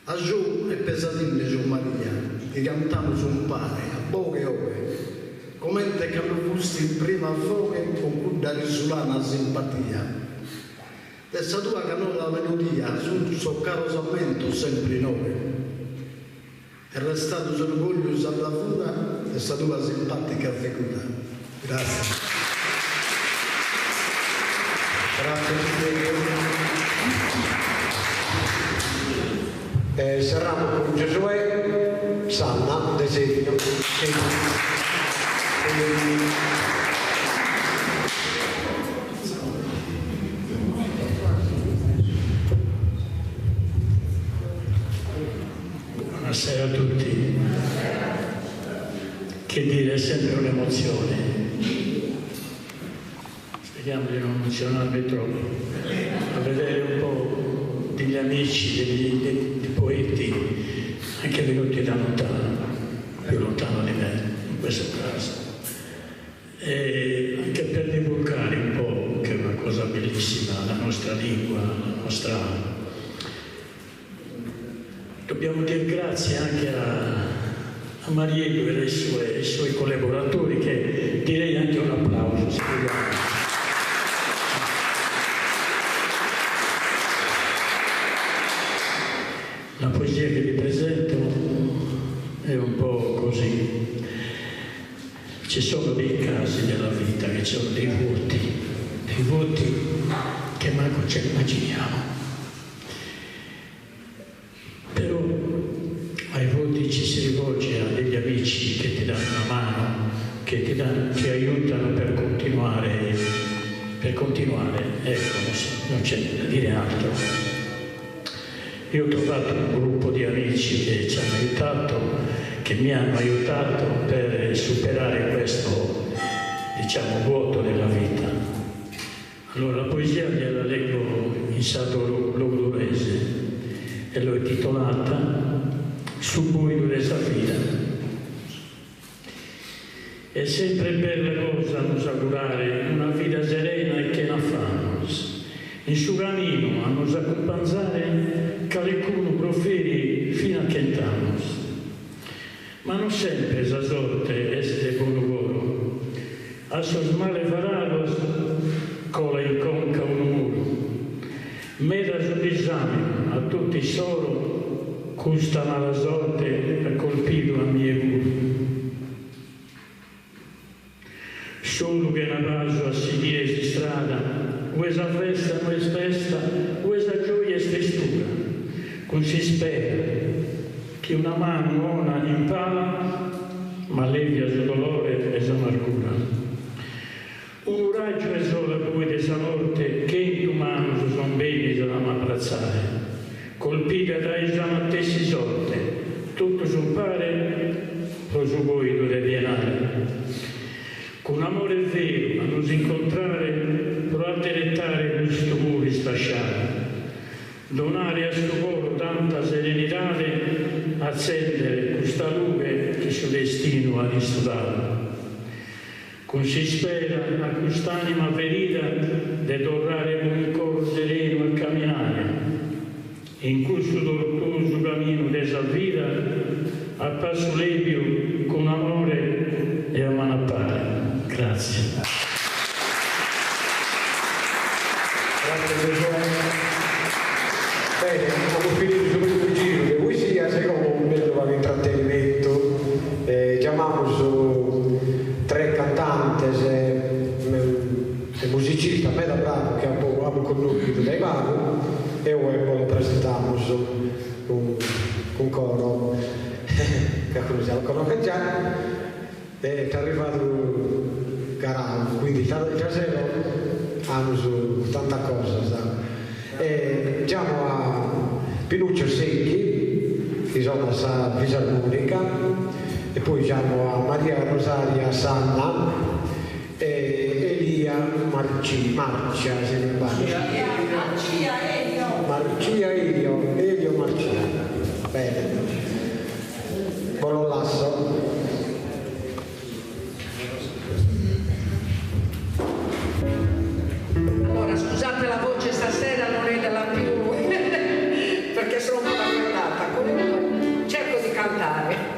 a giù e pesadine Gian Maria, che cantano su un pane, a poche ore, come te che lo fusti prima a fuoco con cui da risulana simpatia. Tessa tua canola melodia, sul suo caro samento sempre in ore. È restato orgoglioso alla fuga, tessa tua simpatica figura. Grazie. Grazie. Serramo con Giosuè, Sanna, Desegno. Buonasera a tutti. Che dire, è sempre un'emozione. Speriamo di non emozionarmi troppo. A vedere un po' degli amici, dei poeti, anche venuti da lontano, più lontano di me in questo caso. E anche per divulgare un po', che è una cosa bellissima, la nostra lingua, la nostra... Dobbiamo dire grazie anche a Mariello e ai suoi collaboratori, che direi anche un applauso, se vogliamo. La poesia che vi presento è un po' così. Ci sono dei casi nella vita che sono dei vuoti che manco ce li immaginiamo. Però ai vuoti ci si rivolge a degli amici che ti danno una mano, che ti aiutano per continuare, ecco, non c'è da dire altro. Io ho trovato un gruppo di amici che ci hanno aiutato, che mi hanno aiutato per superare questo, diciamo, vuoto della vita. Allora la poesia gliela leggo in sardo logudorese e l'ho intitolata Su buio de Safira. È sempre bella cosa nos augurare una vita serena e che na famos. In suo cammino a nos accompagnare qualcuno proferi fino a che estamos. Ma non sempre esa sorte este buon lavoro. A sos male varados Mera sull'esame a tutti solo, questa mala sorte ha colpito la mia vita. Solo che una passo a seguire si strada, questa festa, questa gioia e stestura, così spera che una mano ona impala, ma allevia il dolore e l'amargura. Un raggio è solo poi di esa morte che in tu mano si sono bene da abbracciare, colpita da esa mattessi sorte, tutto sul pare, lo su voi lo devi pienare. Con amore vero a nos incontrare, provate a dettare questo muro sfasciare, donare a sto cuore tanta serenità, accendere questa luce che sul destino ha risturato. Così spera a quest'anima ferita di tornare con un cuore sereno a camminare, in questo tortuoso cammino della vita, a passo lebio, con amore e a mano a pari. Grazie. Grazie bene, abbiamo finito il primo giro di poesia, secondo un bello intrattenimento. Chiamiamo su 3 cantanti e musicisti, a me da bravo che abbiamo conosciuto dai vari, e poi presentiamo un coro che conosce già, e è arrivato Carano, quindi stasera hanno su tanta cosa. Andiamo a Pinuccio Secchi, che sono la fisarmonica, e poi andiamo a Maria Rosaria Sanna e Elia Marcia, se ne parla. Elio Marcia. Bene. Buon lasso. Allora, scusate la voce stasera non è della più perché sono un po' raffreddata, comunque cerco di cantare.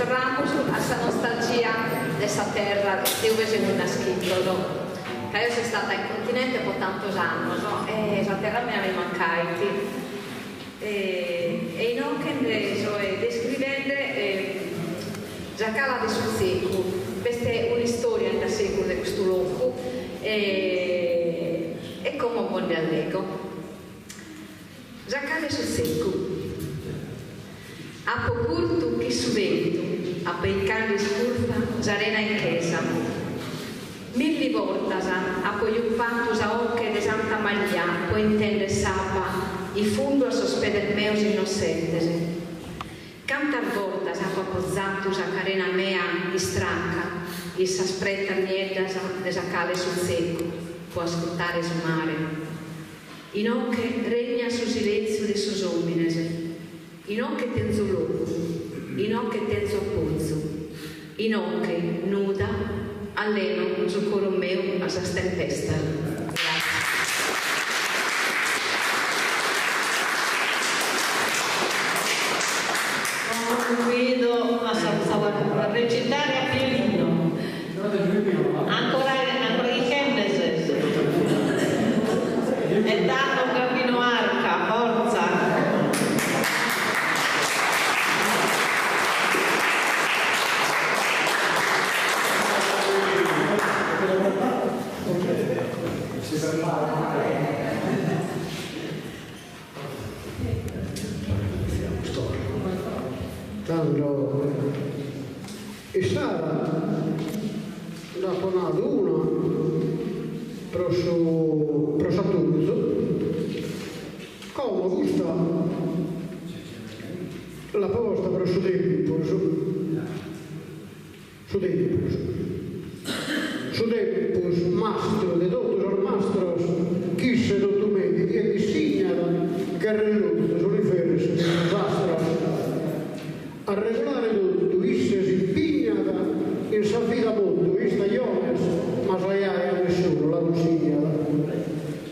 torniamo a questa nostalgia di questa terra dove siamo nasciti, no? Che io sono stata in continente per tanti anni, no? E questa terra mi aveva mancato. E in Occhende sto descrivendo Giacala di Sulzeco. Questa è una storia da secolo di questo luogo e come un buon dialego. Giacala di Sulzeco. A poco che su vento, a peccare scurta, zarena in chiesa. Mille volte a poi un fatto a ocche di Santa Maria, poi intende sapa, i fundo a sospeder meus innocentes. Cantar volte a pozzato a carena mea di stranca, e s'aspretta niente de sacale sul secco, può ascoltare su mare. In ocche regna su silenzio di sus omines, in ocche tenzo loco, in ocche tenzo appozzo, in ocche nuda, alleno su coro meu a sa tempesta. Guido a recitare a Pielino. Ancora in Hendeses. E danno un cammino arca, forza. Tanto e stava da Ponato uno pro Saturno come gusta la posta pro su tempo mastro de todos os mastros quisse documenti e disegnata che relutto sulle ferse dei astros a regolare tutto, isse si impignata in s'affidamento, in stagione, ma sbagliare a nessuno, la consigliata.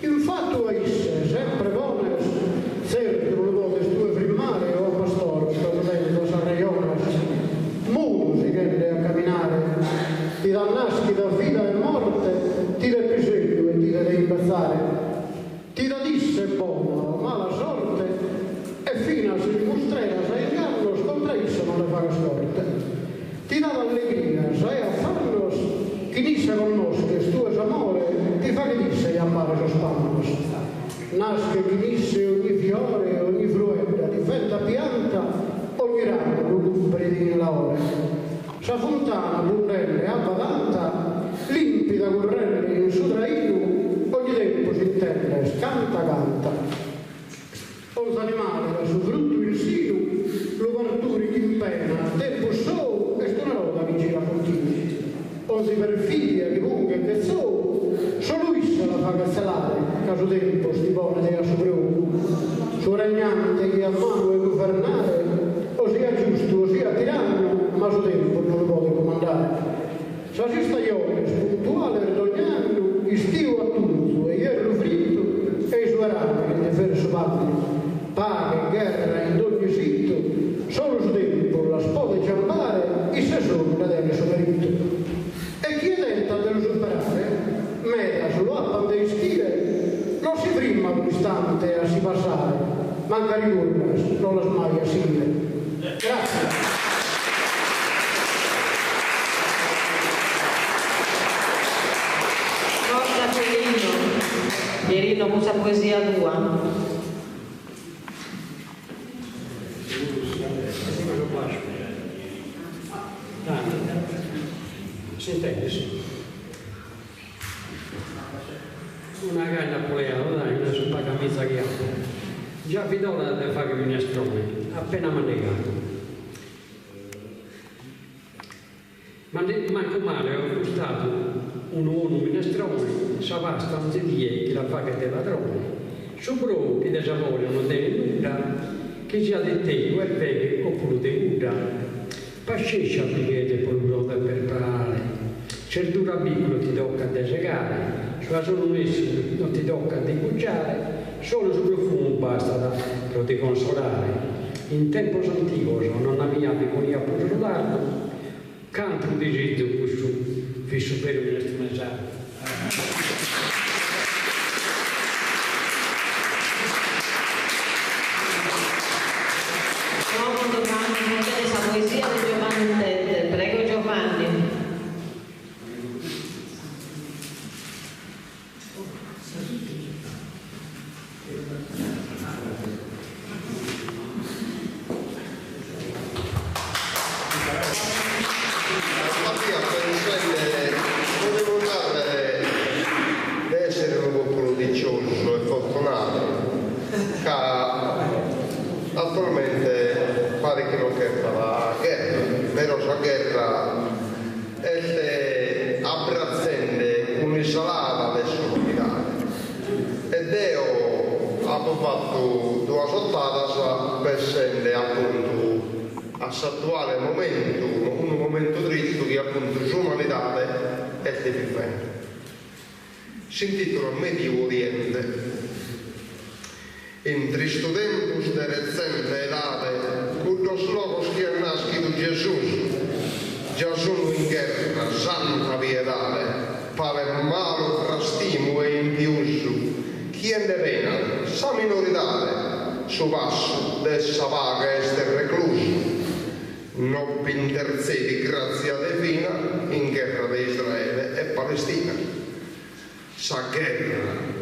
Infatti a isse, sempre buone, certo non le vuole stue frimmare o a pastore, sto vedendo a San Regione, muto si tende a camminare, ti dannaschi da vita e morte, ti del bisogno e ti deve imbazzare, ti da disse buona o mala sorte, e fino a si dimostrerà sei inganno scontraissa non le fa scorte. Ti dà l'allegria, sai a farlo, chi disse conosce stuo amore, ti fa che disse amare sospannos. Nasce chi disse ogni fiore, ogni fruetta, difetta pianta, ogni ramo, lugubre di laure. Sa fontana, pundelle, abbadanta, limpida correre in suo traino, ogni tempo si intende, canta. Os animali da su frutto in sino, lo parturi in pena, tempo solo e sto una roba che gira continua. O si perfidia di bunga e che solo issa la fa castellare, caso tempo stipone della su regnante che a mano e governare, o sia giusto o sia tiranno, ma su tempo non lo può comandare. Sa si stagione spuntuale per ogni anno, istiu a tutto e hierro fritto, e i suoi rami che ne verso vanno. Paga, guerra, in ogni sito, solo su tempo la spoda ciampare, e se sono la deve suo marito. E chi tenta di lo superare, meta sullo appan dei stile, non si prima un istante a si passare, manca ritorna, non la smaglia sile. Grazie. Forza Pierino, questa poesia tua. Si intende, sì. Una canna poleata, dai, una sopra camisa che ha. Già fidola di fare minestrone, appena mannegato. Manco male, ho gustato un minestrone, sa pasta non si die che la fa che te ladrone. Sopra che da sapore non deve nulla, che sia di te, quel vede oppure di nulla. Pascescia applichete polvere per preparare, cerdura piccolo ti tocca a segare, sulla solo messo non ti tocca a cucciare, solo sul profumo basta per ti consolare. in tempo antico non aveva vivonia pure rodato, canto di Gesù questo fisso per il nostro messaggio. Questa poesia di Giovanni Tette. Prego Giovanni. Mattia volevo dare di essere un popolo diccioso e fortunato che attualmente pare che non guerra la guerra, però la guerra è abbrazzende un'isolata le comunità e Dio ha fatto due sottata per essere appunto a attuale momento, un momento dritto che appunto l'umanità è vivendo. Si intitola Medio Oriente. In tristo tempus de recente edade, cujos logos que han nascido Gesù, già sono in guerra, santa piedade, pare malo frastimo e impiuso, chi ne vena, sa minorità, su passo dessa vaga este recluso, non intercedi grazia divina in guerra di Israele e Palestina. Sa guerra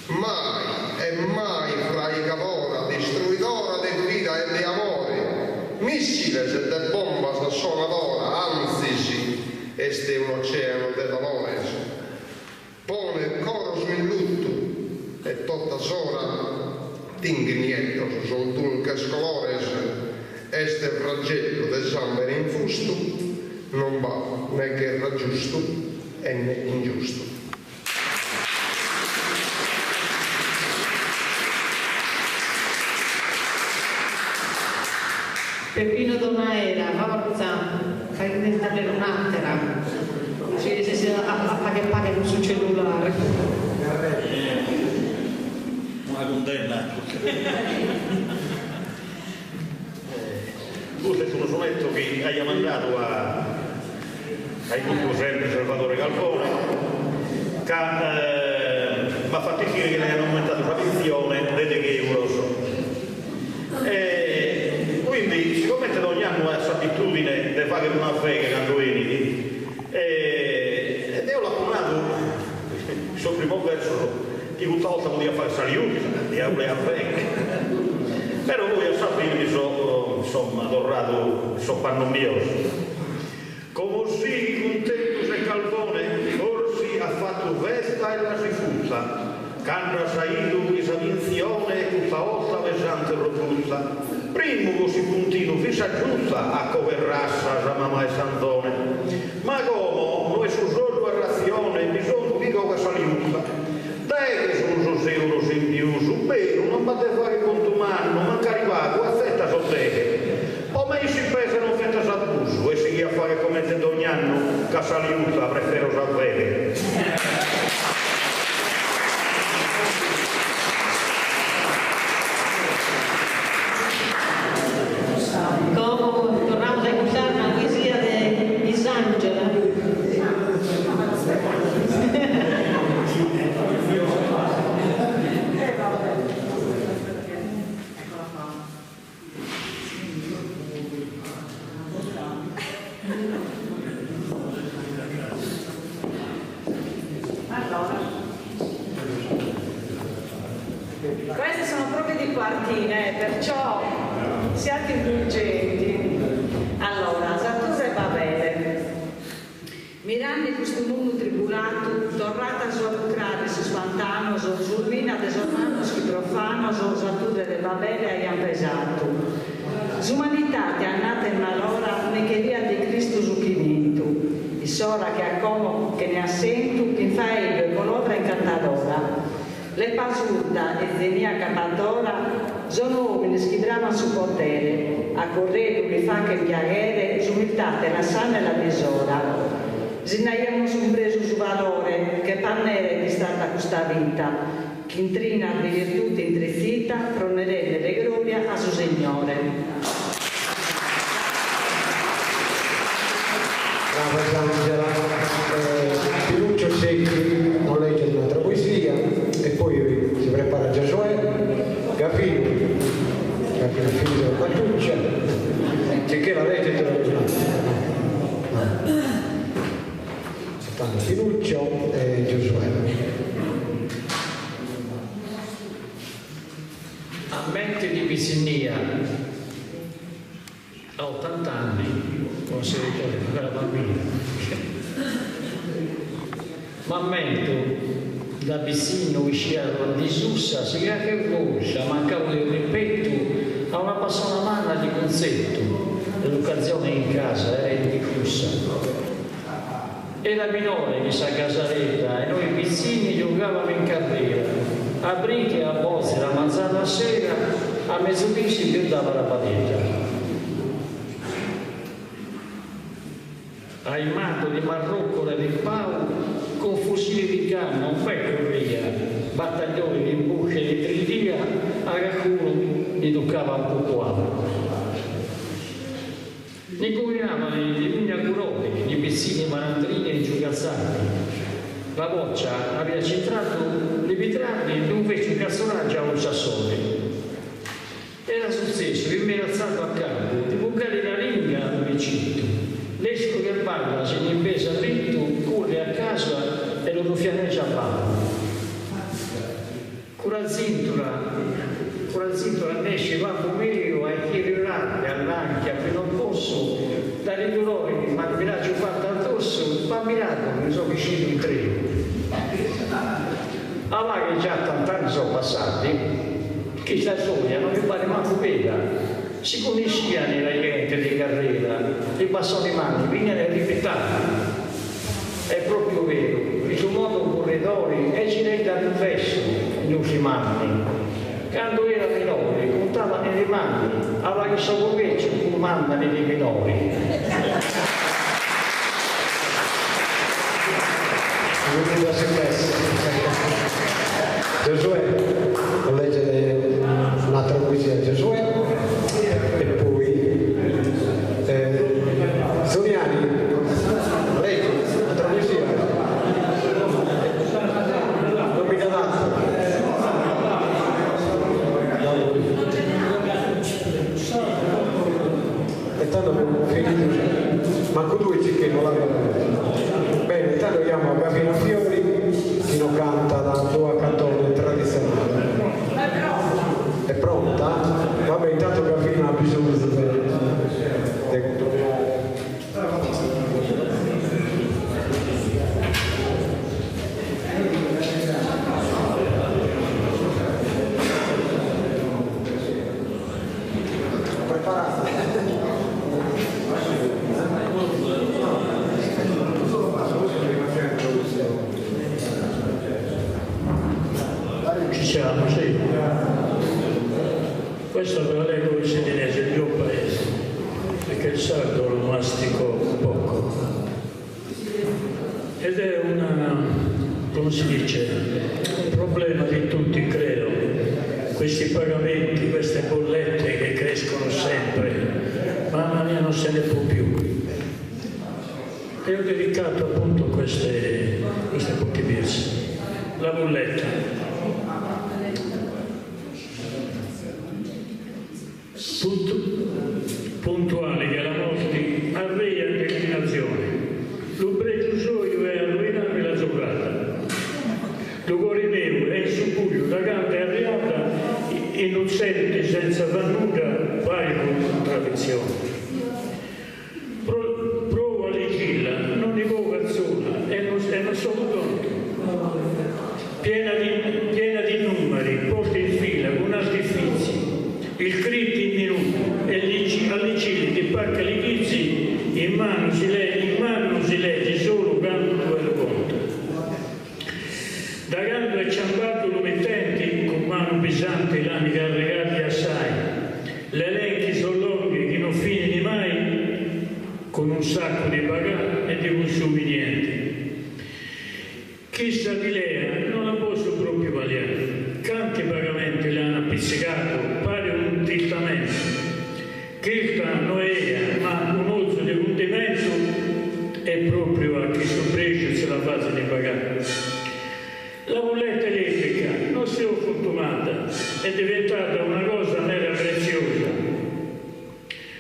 mai e mai fra i cavora, distruidora di vita e di amore, missile se de bomba s'assonadora, anzi sì, este un oceano de dolores. Pone il coro in lutto e tutta sora tingnietos sul dulces colores, este fragello de sangue infusto non va né guerra giusto e né ingiusto. Peppino Donaera, forza, fai diventare un'altra, cioè se si paga il suo cellulare. Una condanna. Questo è uno sonetto che hai mandato ai gruppo sempre Salvatore Calvone, che mi ha fatto dire che ne hanno aumentato la pensione di euros. Quindi, siccome ogni anno ha questa abitudine di fare una fega quando vieni, ed io l'ho tornato sul primo verso, che tutta volta poteva fare saliuti, di aule a fega. Però voi a sapere che sono, insomma, tornato, sono pannombioso. Come si contento se Calvone, orsi ha fatto festa e la si fusa, quando ha saito questa vinzione, tutta volta pesante e robusta. Primo così puntino fissa giusta a coverrassa la mamma e Santone, ma come noi su solo a razione bisogna di come saliuta, dai che sono 6 euro in più, su vero, non potete fare conto umano, ma carivato, affetta su te, o me si pesa non fetta s'abuso e si a fare come te ogni anno che saliuta, prefero sapere. Tornamos a escuchar una poesía de Isangela. Queste sono proprio di quartine, perciò siate indulgenti. Allora, Zattusa e Babele. Mirando questo mondo tribulato, tornata a lucrare su spantano, su ruina desormando su profano, su Zattusa e Babele e pesato. L'umanità è nata in malora, ne che via di Cristo su chimento. E sora che a como che ne assento, che fa ello con l'opera incantadora. Le pasurda e zenia capatora sono uomini che bramano su potere, a correre che fa che piaghere, umiltate la sana e la misura. Zinaiamo su preso su valore, che pannere è stata questa vita, che intrina di virtù intresita, pronerelle le gloria a suo Signore. Brava Angela. Pinuccio Secchi non legge un'altra poesia e poi si prepara Giosuè, Gafino figlio della Pattuccia, che la legge te la stanno Pinuccio e Giosuè. A mente di Pisinia, a 80 anni, come si ricorda, era bambina. Ma a mente da vicino uscirono di Sussa, si che voce, mancavo di ripeto, a una persona manna di conzetto, l'occasione in casa era diffusa. Era minore di sa casaretta e noi vicini giocavamo in carriera, a briche e a bozze la manzana a sera, a mezzodì si chiudeva la padetta. Ai mato di Marrocco e di Pau, con fucili di canna, un pezzo via, battaglioni di buche e di tridia, a qualcuno gli toccava un po' qua. Ne combinavano di mignacuroni, di pizzini marandrini e giugazzati. La boccia aveva centrato le vitrali di un vecchio cassoraggio a un sassone. Era successo, immerazzato a capo, di bucare la ringa al vicino. L'esco che balla se ne impesa dritto, corre a casa e lo ruffianeggia a ballo. Con la cintura esce va pomeo ai chirirati, all'anche, appena un posso, dai dolori, ma il miraggio fatto addosso, ma miracolo, mi sono vicino in tre. Allora che già tant'anni sono passati, che sta storia non mi pare manco vera. Si conosceva nella gente di carriera, i bastoni mani, vengono ripetati. È proprio vero, il suo modo corridori è girata all'inverso negli ultimi anni. Quando era minore, contava nelle mani, aveva il suo vecchio comanda nei minori. Giosuè, non leggere un'altra poesia di Giosuè. E poi Soniani, leggi un'altra poesia, non mi cadate. E tanto abbiamo finito, manco due che non l'hanno. Bene, intanto andiamo a Gafino Fiori, chi non canta la tua cantone tradizionale. È pronta? Vabbè, intanto Gafino ha bisogno di preparata. Ci siamo, sì. Questo ve lo leggo in sentinese, il mio paese, perché il sardo lo mastico poco. Ed è come si dice, un problema di tutti, credo. Questi pagamenti, queste bollette che crescono sempre, mamma mia non se ne può più. E ho dedicato appunto queste poche versi. La bolletta. Puntuale che la morte avvia declinazione, l'ubregio soio è arruinare la giornata, lo cuore mio è il subuglio, la gamba è arrivata, innocente senza far nulla, vai con contraddizione. Provo a legilla, non evocazione, e non sono tonto, piena di numeri, porta in fila, con artifici, il crit in minuto e all'icilli di pacca li chizzi, in mano si legge solo quando lo conta. Da quando è ciambato l'omettenti, con mano pesante l'anni carregati assai, le elenchi sono lunghi che non fini mai, con un sacco di pagare e di consumi niente. Chissà di lei, non la posso proprio italiani. Tanti pagamenti le hanno appizzicato, pari un trittamento. Questa non è, ma un uso di condimento è proprio a chi soppresso se la base di pagare. La bolletta elettrica, non si è fortunata, è diventata una cosa mera preziosa.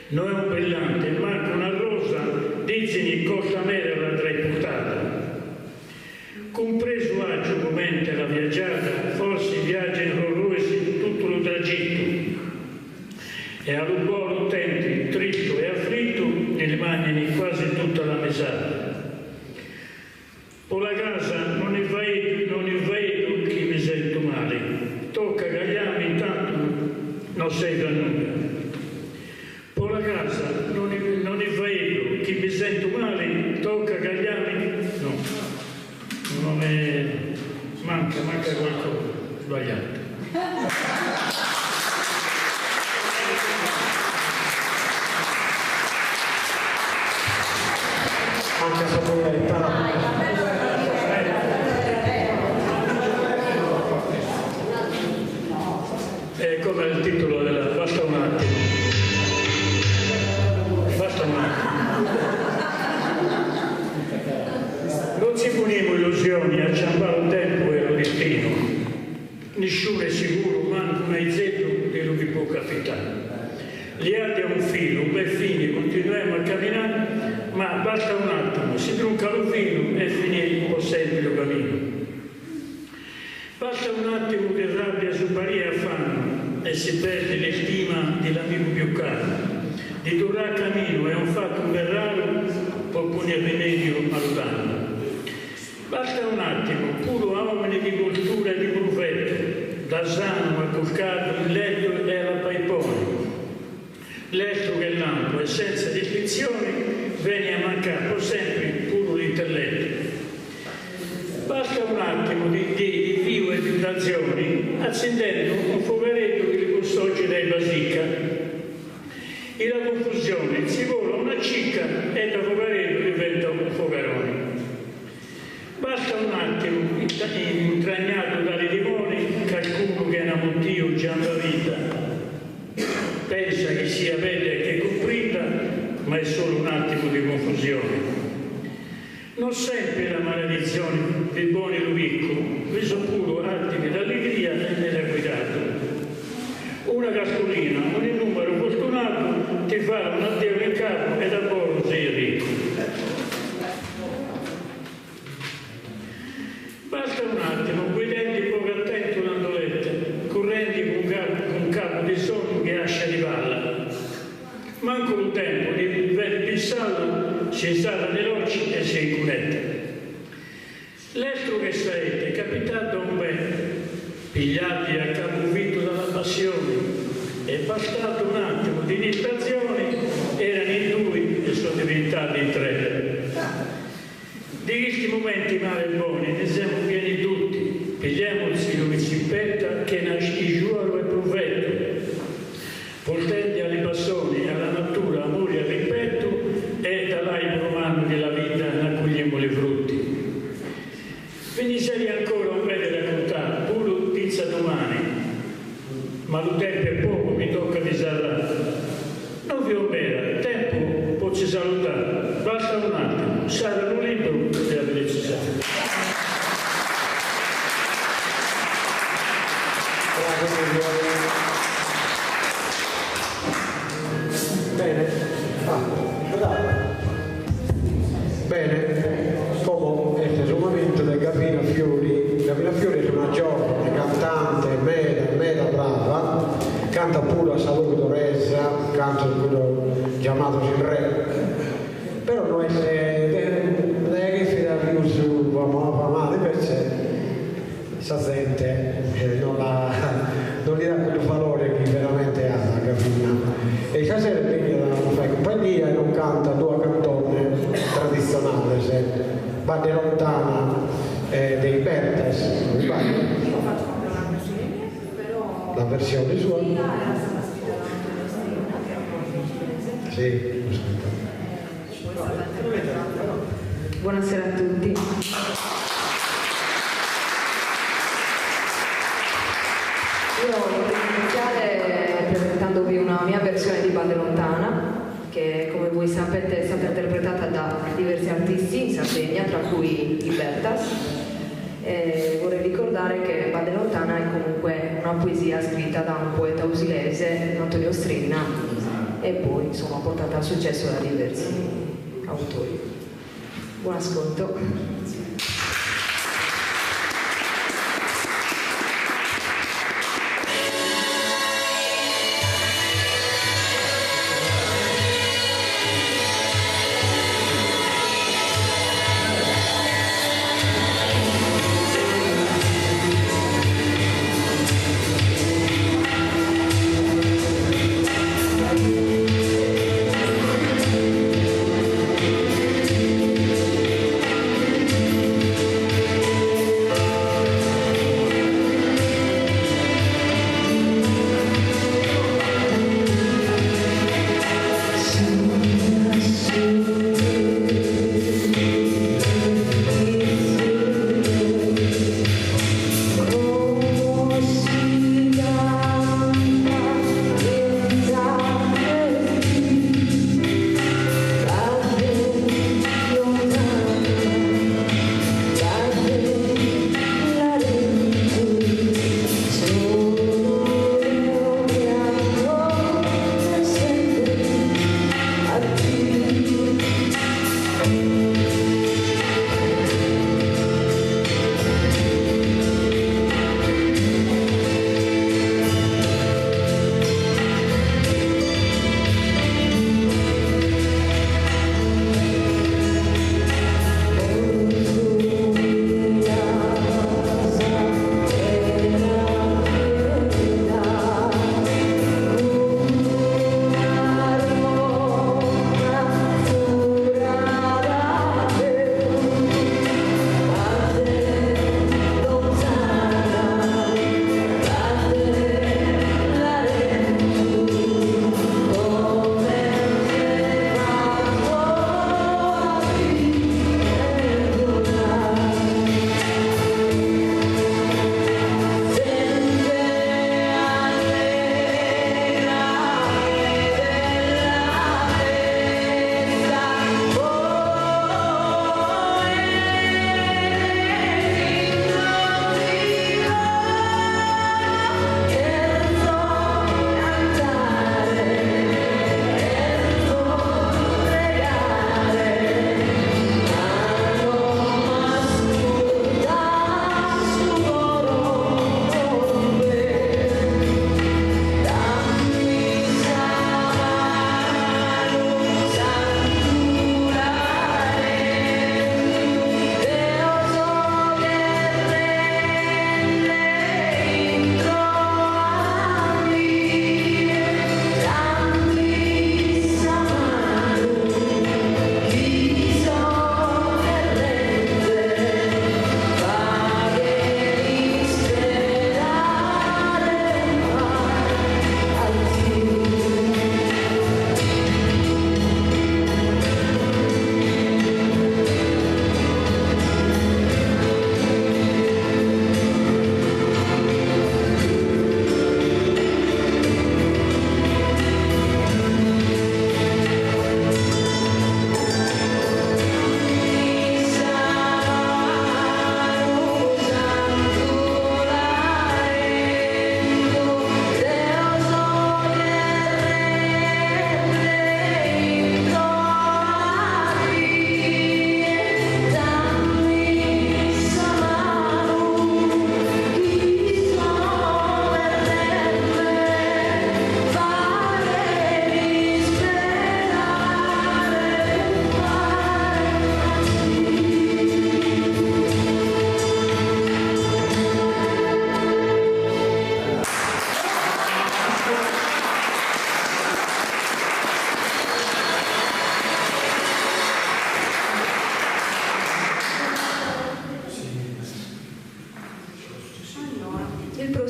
Non è un brillante, manca una rosa, dicono costa mera la traiputata. Compreso agio come la viaggiata, forse viaggia in horrorosi tutto lo tragitto. E allo buono utenti, trito e afflitto, nelle mani quasi tutta la mesata. O la casa non è vedo che mi sento male, tocca gagliarmi intanto non sei da nulla. O la casa non è vedo che mi sento male, tocca gagliarmi, no, non è, manca qualcosa, sbagliato. Anche se poi è come il titolo della basta un attimo. Non ci poniamo illusioni a ciampare un tempo e lo destino. Nessuno è sicuro, manco un aizetto che lo vi può capitare. Gli altri a un filo, un bel fine, continuiamo a camminare, ma basta un attimo, si trunca lo filo e finì un po' sempre il cammino. Basta un attimo che rabbia su paria affanno e si perde l'estima dell'amico più caro. Di tornare a cammino è un fatto un bel raro, può punire rimedio al danno. Basta un attimo, puro uomini di cultura e di profetto, da sano a coccato il letto e alla paipone. Letto che lampo e senza distinzioni viene a mancare sempre puro l'intelletto. Basta un attimo di vive vibrazioni accendendo un fuocheretto che li custogge dai basicca. E la confusione si vola una cicca e da fuocheretto diventa un fuocherone. Basta un attimo intragnato dalle demoni qualcuno che è un motivo già nella vita. Pensa che sia bella e che comprenda, ma è solo un attimo di confusione. Non sempre la maledizione dei buoni lo picco, reso puro attimi d'allegria e nella guidata. Una cascolina, ogni numero fortunato, ti fa un addio in capo e da poco sei ricco. Basta un attimo, guidenti poco attento l'andoletta, correnti con capo di sonno che lascia di palla. Manco un tempo di pissarlo, si è stata veloce e si è incunetta. L'estro che sarete, capitato un bene, pigliati a capofitto dalla passione, è bastato un attimo di distrazione, erano in due e sono diventati in tre. Di questi momenti male e buoni ne siamo pieni tutti, pigliamoci dove ci petta che nasce giuro e profetto, portendi alle passioni, alla natura, amore e rispetto, e da là il romano della vita raccogliamo le frutti. Finisci ancora un bel raccontare, puro pizza domani, ma lo tempo è poco, mi tocca disarrare. Non vi opera, il tempo può ci salutare, basta un attimo, sarà un libro e la felicità. Bene, bene, come questo somamente da Gabina Fiori. Gabina Fiori è una giovane cantante, mega brava, canta pure a Saluto Resa, canta quello chiamato il re, però non è che si dà più su male, invece sa gente non gli dà quel valore che veramente ha la Gabina. E stasera mi fai compagnia e non canta due cantone tradizionali, va di lontana dei Bertes, non mi sbaglio? La versione sua? Sì. Buonasera a tutti. presentandovi una mia versione di Bande Lontana, che come voi sapete è stata interpretata da diversi artisti in Sardegna, tra cui i Bertas. Vorrei ricordare che Bande Lontana è comunque una poesia scritta da un poeta usilese, Antonio Strinna, e poi insomma portata al successo da diversi autori. Buon ascolto.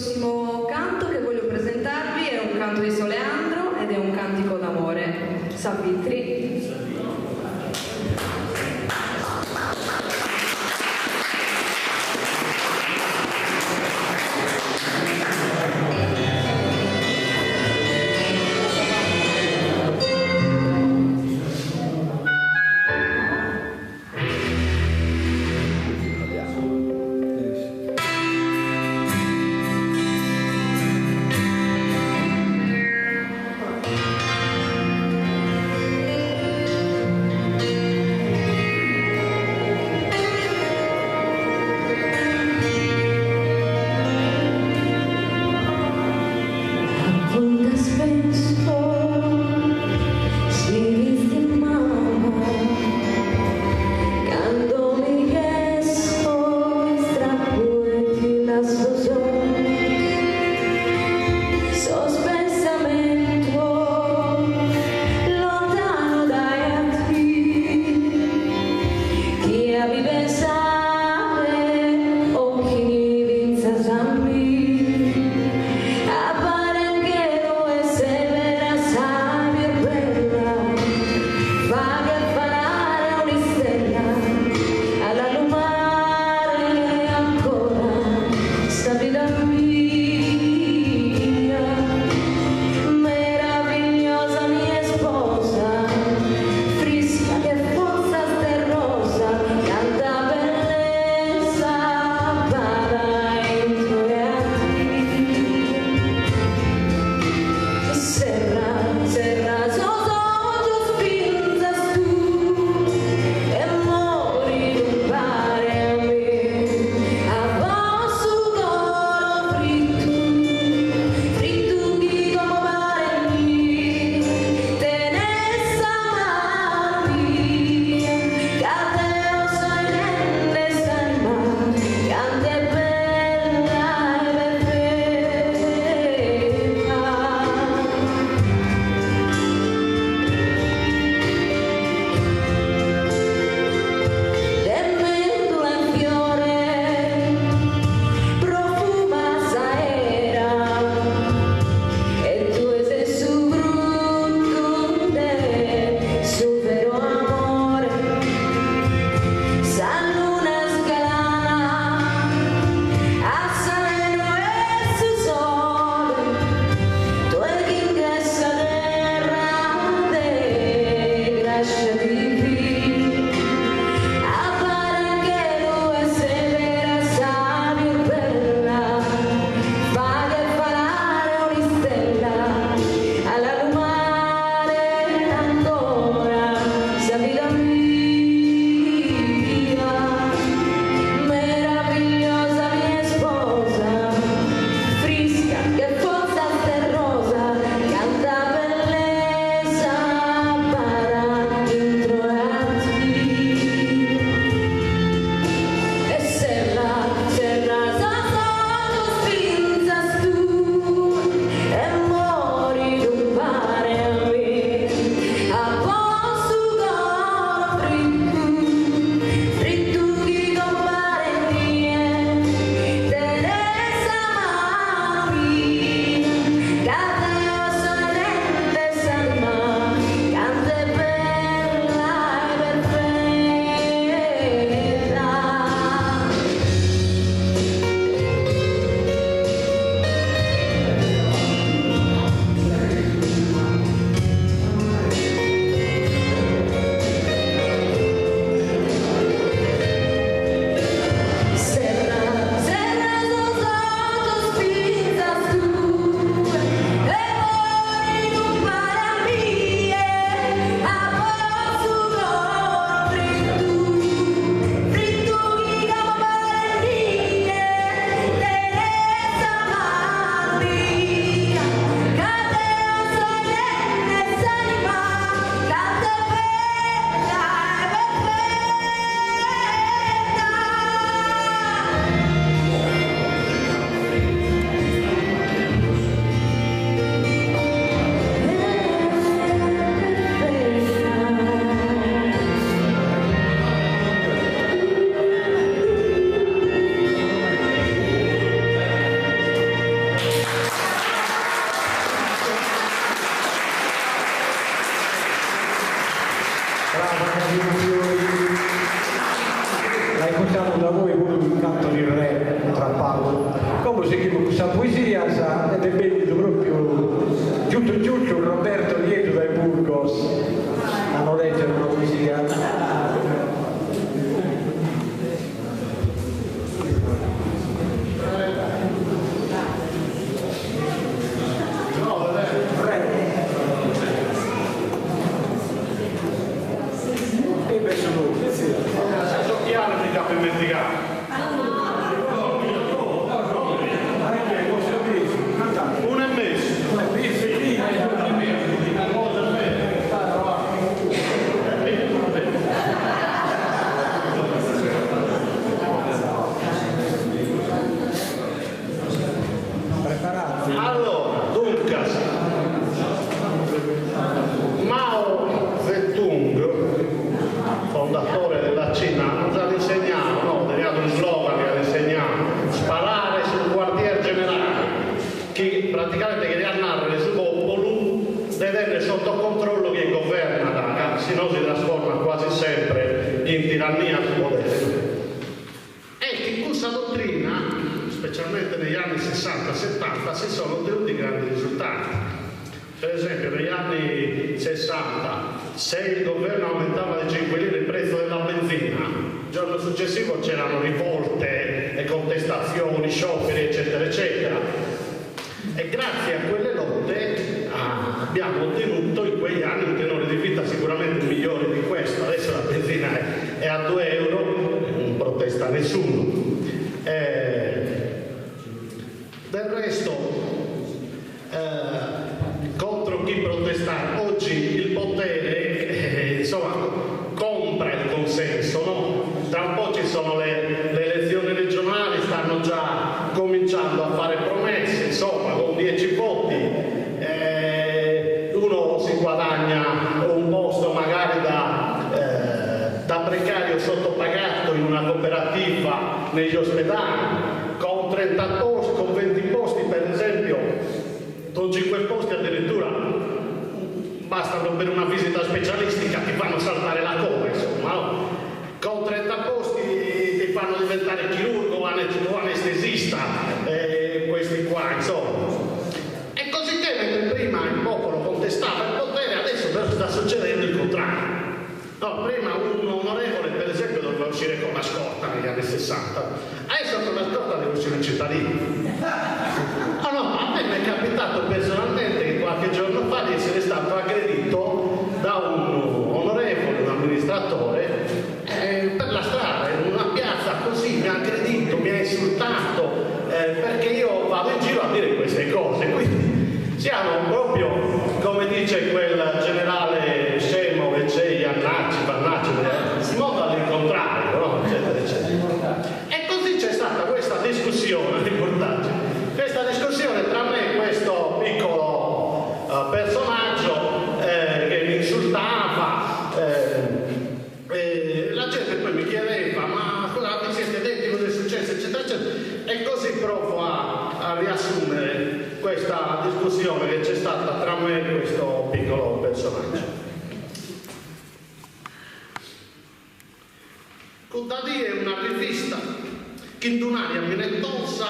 prossimo canto che voglio presentarvi è un canto di Soleandro ed è un cantico d'amore, Savitri. proseguiamo questa poesia ed è venuto proprio giusto Roberto Lieto dai Burgos a leggere una poesia. Specialmente negli anni 60-70 si sono ottenuti grandi risultati. Per esempio negli anni 60 se il governo aumentava di 5 lire il prezzo della benzina, il giorno successivo c'erano rivolte e contestazioni, scioperi eccetera eccetera, e grazie a quelle lotte abbiamo ottenuto in quegli anni un tenore di vita sicuramente migliore di questo. Adesso la benzina è a 2 euro, non protesta nessuno. Del resto, contro chi protestare, oggi il potere insomma, compra il consenso, no? Tra un po' ci sono le elezioni regionali, stanno già cominciando a fare promesse, insomma, con 10 voti uno si guadagna un posto magari da precario sottopagato in una cooperativa negli ospedali, con 30 posti, con 20 posti per esempio, con 5 posti addirittura bastano per una visita specialistica, ti fanno saltare la coda, insomma, no? Con 30 posti ti fanno diventare chirurgo o anestesista, questi qua, insomma. E così che mentre prima il popolo contestava il potere, adesso però sta succedendo il contrario. No, prima un onorevole per esempio doveva uscire con la scorta negli anni 60, adesso con la scorta deve uscire un cittadino. No, a me mi è capitato personalmente che qualche giorno fa di essere stato aggredito da un onorevole, un amministratore, per la strada, in una piazza così, mi ha aggredito, mi ha insultato, perché io vado in giro a dire queste cose. Quindi siamo proprio, come dice quel generale scemo che c'è, Pannacci, si moda all'incontrario, no? Eccetera, eccetera. E così c'è stata questa discussione, questa discussione tra me e questo piccolo personaggio che mi insultava, la gente poi mi chiedeva ma cosa vi siete detti, cosa è successo, eccetera, eccetera, e così provo a riassumere questa discussione che c'è stata tra me e questo piccolo personaggio. Tuttavia è una rivista che in un'area minettosa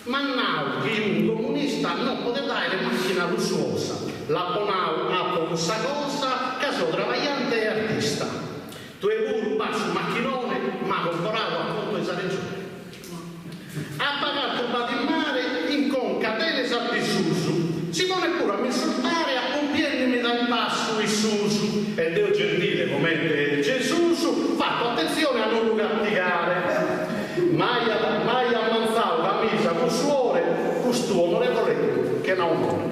mannau che un comunista non poteva dare macchina lussuosa, la ponau a ponsa cosa, caso travagliante e artista. Tu e urba su macchinone, ma comprato appunto in regione. Ha pagato il mare in concatene saltisusu. Si pone pure a mi insultare, a compiendermi dal passo il susu. E Dio gentile, come Gesù, fatto attenzione a non lugaticare. Mai ammanzavo la misa con suore, questo onorevole che non.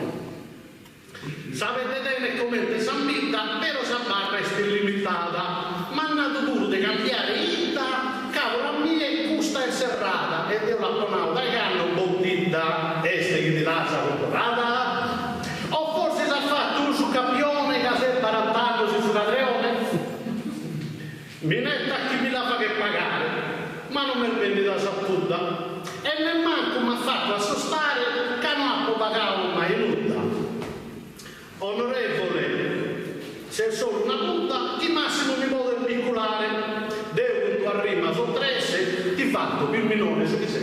Sapete bene come San Vita, però sa barra è illimitata. Ma ha nato pure di cambiare ita, cavolo a mia e custa è serrata. E Dio l'ha ponato, dai che hanno bottita, este che di lascia comprata. O forse si è fatto un su capione che si è barattandosi su cadreone. Minetta a chi mi la fa che pagare, ma non mi è vendita saputa. E nel manco mi ha fatto assostare che non ha pagato mai nulla. Onorevole, se è solo una punta, di massimo mi può vincolare. Devo in tua rima su 13, ti fa fatto più minore su di sé.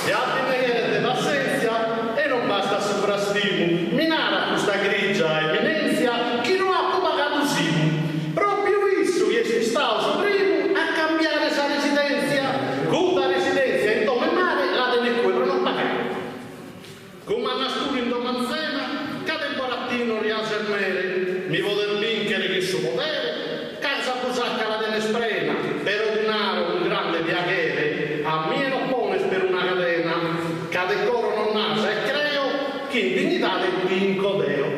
E abbiamo pazienza e non basta sovrastimo. Minara questa grigia eminenza chi non ha pagato simo. Proprio visto che si sta soprimo a cambiare sa residenza. Con la residenza in Tome Mare la tene quello non pagare. Come a Nasturo in Domanzena, cade un barattino rialza il mere. Mi vuole vincere che suo potere, casa pusacca la tene sprena. Per ordinare un grande viaghere, a me non pone per una catena. Cade coro non nasa e creo che in dignità del vinco Deo.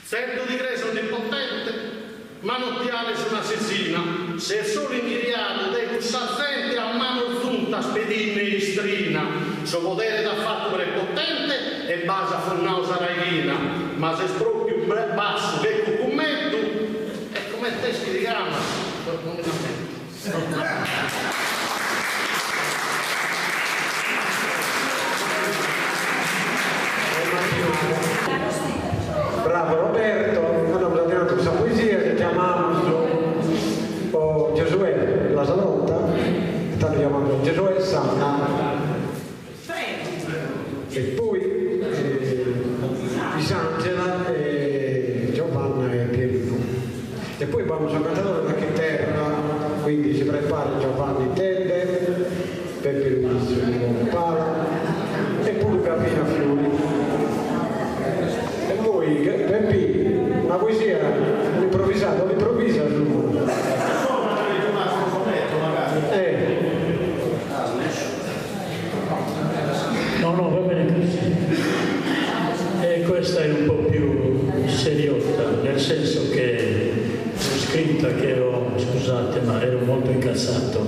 Sento di greso un impotente, manottiale su un'assassina, se è solo inghiriato dei cussazenti a mano giunta spedine e istrina, suo potere da fatto prepotente e basa fonnausa raghina, ma se proprio basso che cucummetto, è come testi di gamma, non mi lamento. Bravo Roberto, quando abbiamo tirato questa poesia che chiamavamo Giosuè la Salotta, stanno chiamando Giosuè Sanna, e poi Isangela e Giovanna e Pierino. E poi vamos a cantare la chitarra, quindi si prepara Giovanni Tende, Peppe Luis Pala e poi Luca Pina Fiori. E voi, Peppi, una poesia improvvisata, l'improvvisa su. No, va bene così. E questa è un po' più seriotta, nel senso che l'ho scritta che ero, scusate, ma ero molto incazzato.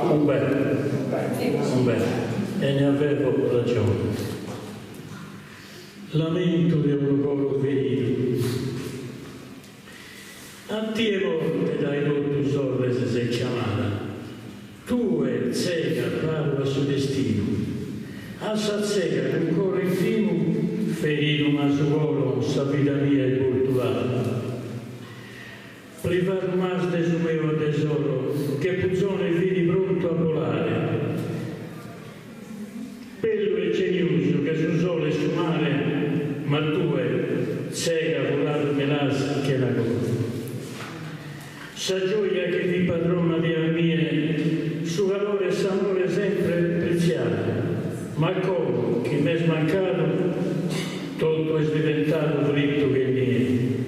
Un bel, e ne avevo ragione. Lamento di un coro ferito. A tie volte dai volto sorre se sei chiamata. Tu e cieca parla su destino. Alza cieca con coro infimo, ferito ma su volo sa vita mia e culturale. Privar mas de su mio tesoro, che puzzone vidi pronto a volare. Bello e genioso che su sole e su mare, ma tu è cieca volato melas che la cosa. Sa gioia che di padrona di mie, su valore e s'amore sempre preziato, ma come chi mi è smancato, tutto è diventato dritto che niente.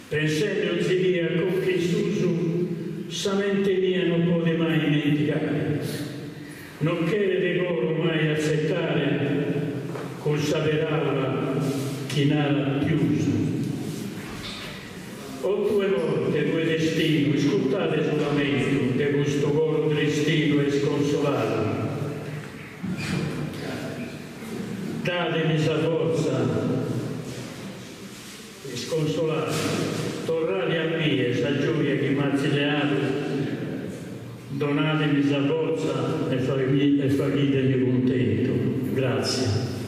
Pensando si dia con che Susu, sa mente mia non può mai dimenticare, non chiede decoro mai accettare, col saperarla chi n'ha chiuso. O due volte, due destini, ascoltate solamente di questo coro tristino e sconsolato. Datemi sa forza e sconsolate, tornate a me, sa gioia che m'azzileate, donatemi sa forza e fatemi contento. Grazie.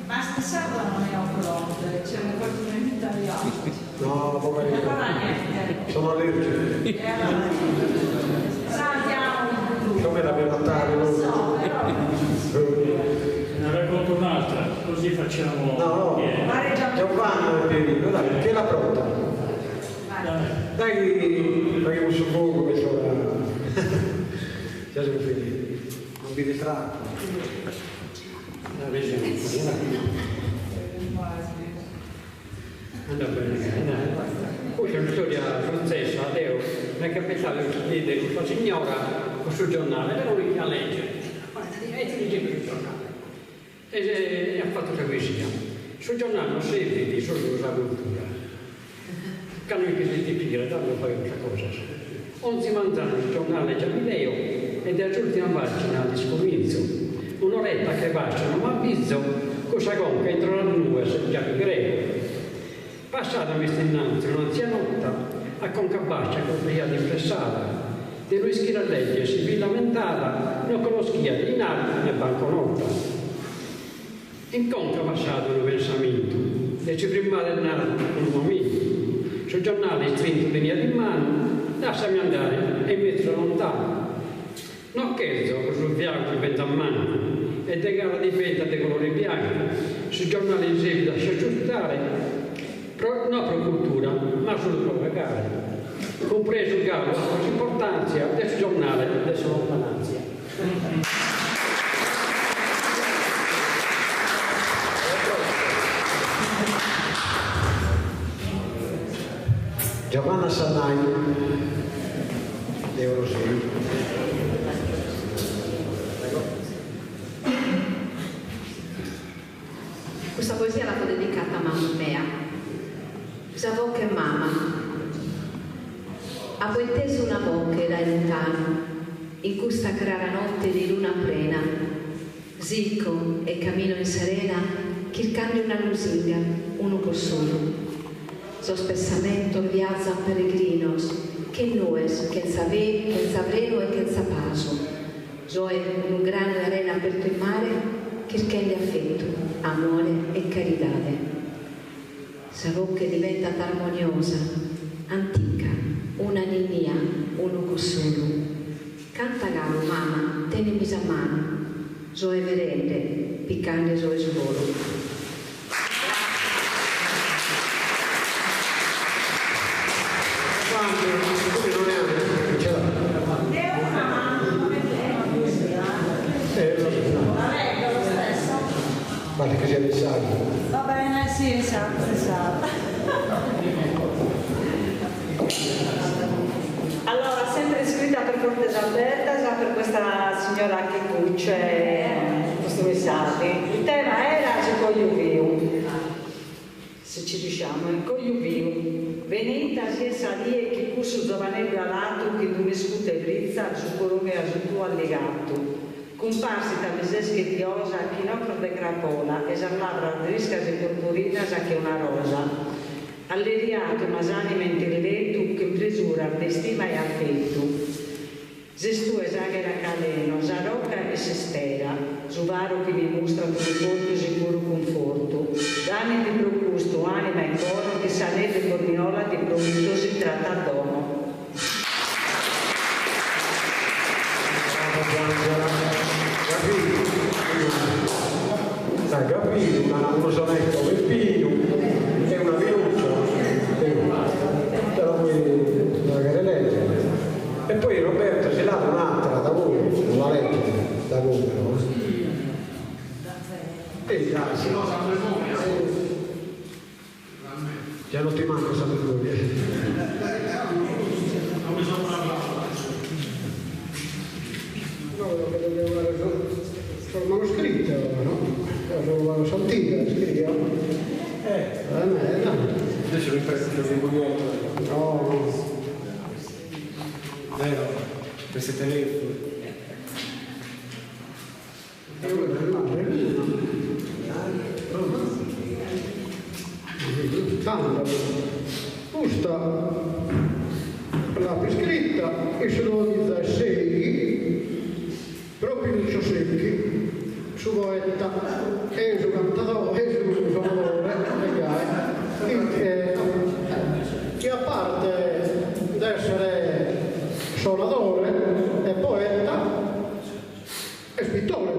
Ma stasera non è un colore, c'è un qualcuno italiano. No, poverino. Non fa niente. Sono allergici. Come la mia battaglia? Ne racconto un'altra, così facciamo. No, Giovanni e Pierino, dai, che è la pronta? Dai, un fuoco che sono. Già siamo finiti. Non vi distratto. Andò bene. Poi c'è una storia francese, Adeo, mi è capitato di vedere questa signora con il suo giornale, era lì a leggere, e ti leggevo il giornale. E ha fatto questa poesia. Sul giornale non si vede solo la cultura. Quando mi chiede di pigre, tanto fai questa cosa. 11 manzane, il giornale Giamileo, ed è l'ultima pagina di scominzo. Un'oretta che basta, non mi avviso, cosa conca entro la nube, già mi greco. Passata questa innanzi, un'anzianotta, a concabascia con via di pressata, di lui schiralegge si vi lamentava, non conoscia di nada né banconota. In conca passato un pensamento, e ci prima del nato un momento, sul giornale strinto venia di mano, lasciami andare e metterlo lontano. Non scherzo, sul fianco di pentamano, e de gara di penta di colore bianco, sul giornale in seguito lascia aggiustare, non per cultura, ma sulle proprie gare. Compreso il gallo, l'importanza del giornale e della sua lontananza. Giovanna Sannai, Eurosei. Questa poesia la fu dedicata a mamma mia. Sapevo che mamma ha poi teso una bocca da lontano, in questa clara notte di luna plena, zicco e cammino in serena, cercando una lusinga, uno por solo. Sospessamento viaggia peregrinos, che nues, che sabreno e che zapaso. Zoe un grano di arena aperto in mare, cercando affetto, amore e carità. Sapevo che diventa armoniosa, antica, una ninnia, uno solo. Canta galo, mamma, tenimi a mano, zoe verende, piccante zoe svolo. Guarda che sia necessario. Va bene, sì, esatto. Allora, sempre iscritta per Cortesa Alberta, per questa signora che cuce questo messaggio. Il tema era il cogliuviu. Se ci riusciamo, il cogliuviu. Venita si è salì che cusso giovanello alato che non discute brizza su colore su tuo allegato. Comparsi da mesesche di osa chi non de crapola, esalabra drisca di purpurina che una rosa. Alleriato masanime intelletto che presura di stima e affetto. Zestu esagera caleno, zarocca e sestera, zuvaro che mi mostra con il volto sicuro conforto. Danni di procusto, anima e coro, che sanete corminola di provvisto si tratta d'uomo. Gabino, uno sonetto Peppino e una Pinuccia, però poi la che leggere. E poi Roberto ce l'ha un'altra da voi, non la legge da voi però. E grazie. Già non ti manco Samedoria. No, che dobbiamo fare sul manoscritto, no? Lo sentite, scrivo? Adesso mi presti il bugliotto. No. Vero, questi telefoni. Tanto, questa la prescritta e se lo dice 6, proprio non so secchi. Su poeta e su cantatore e su suonatore che a parte di essere suonatore e poeta è pittore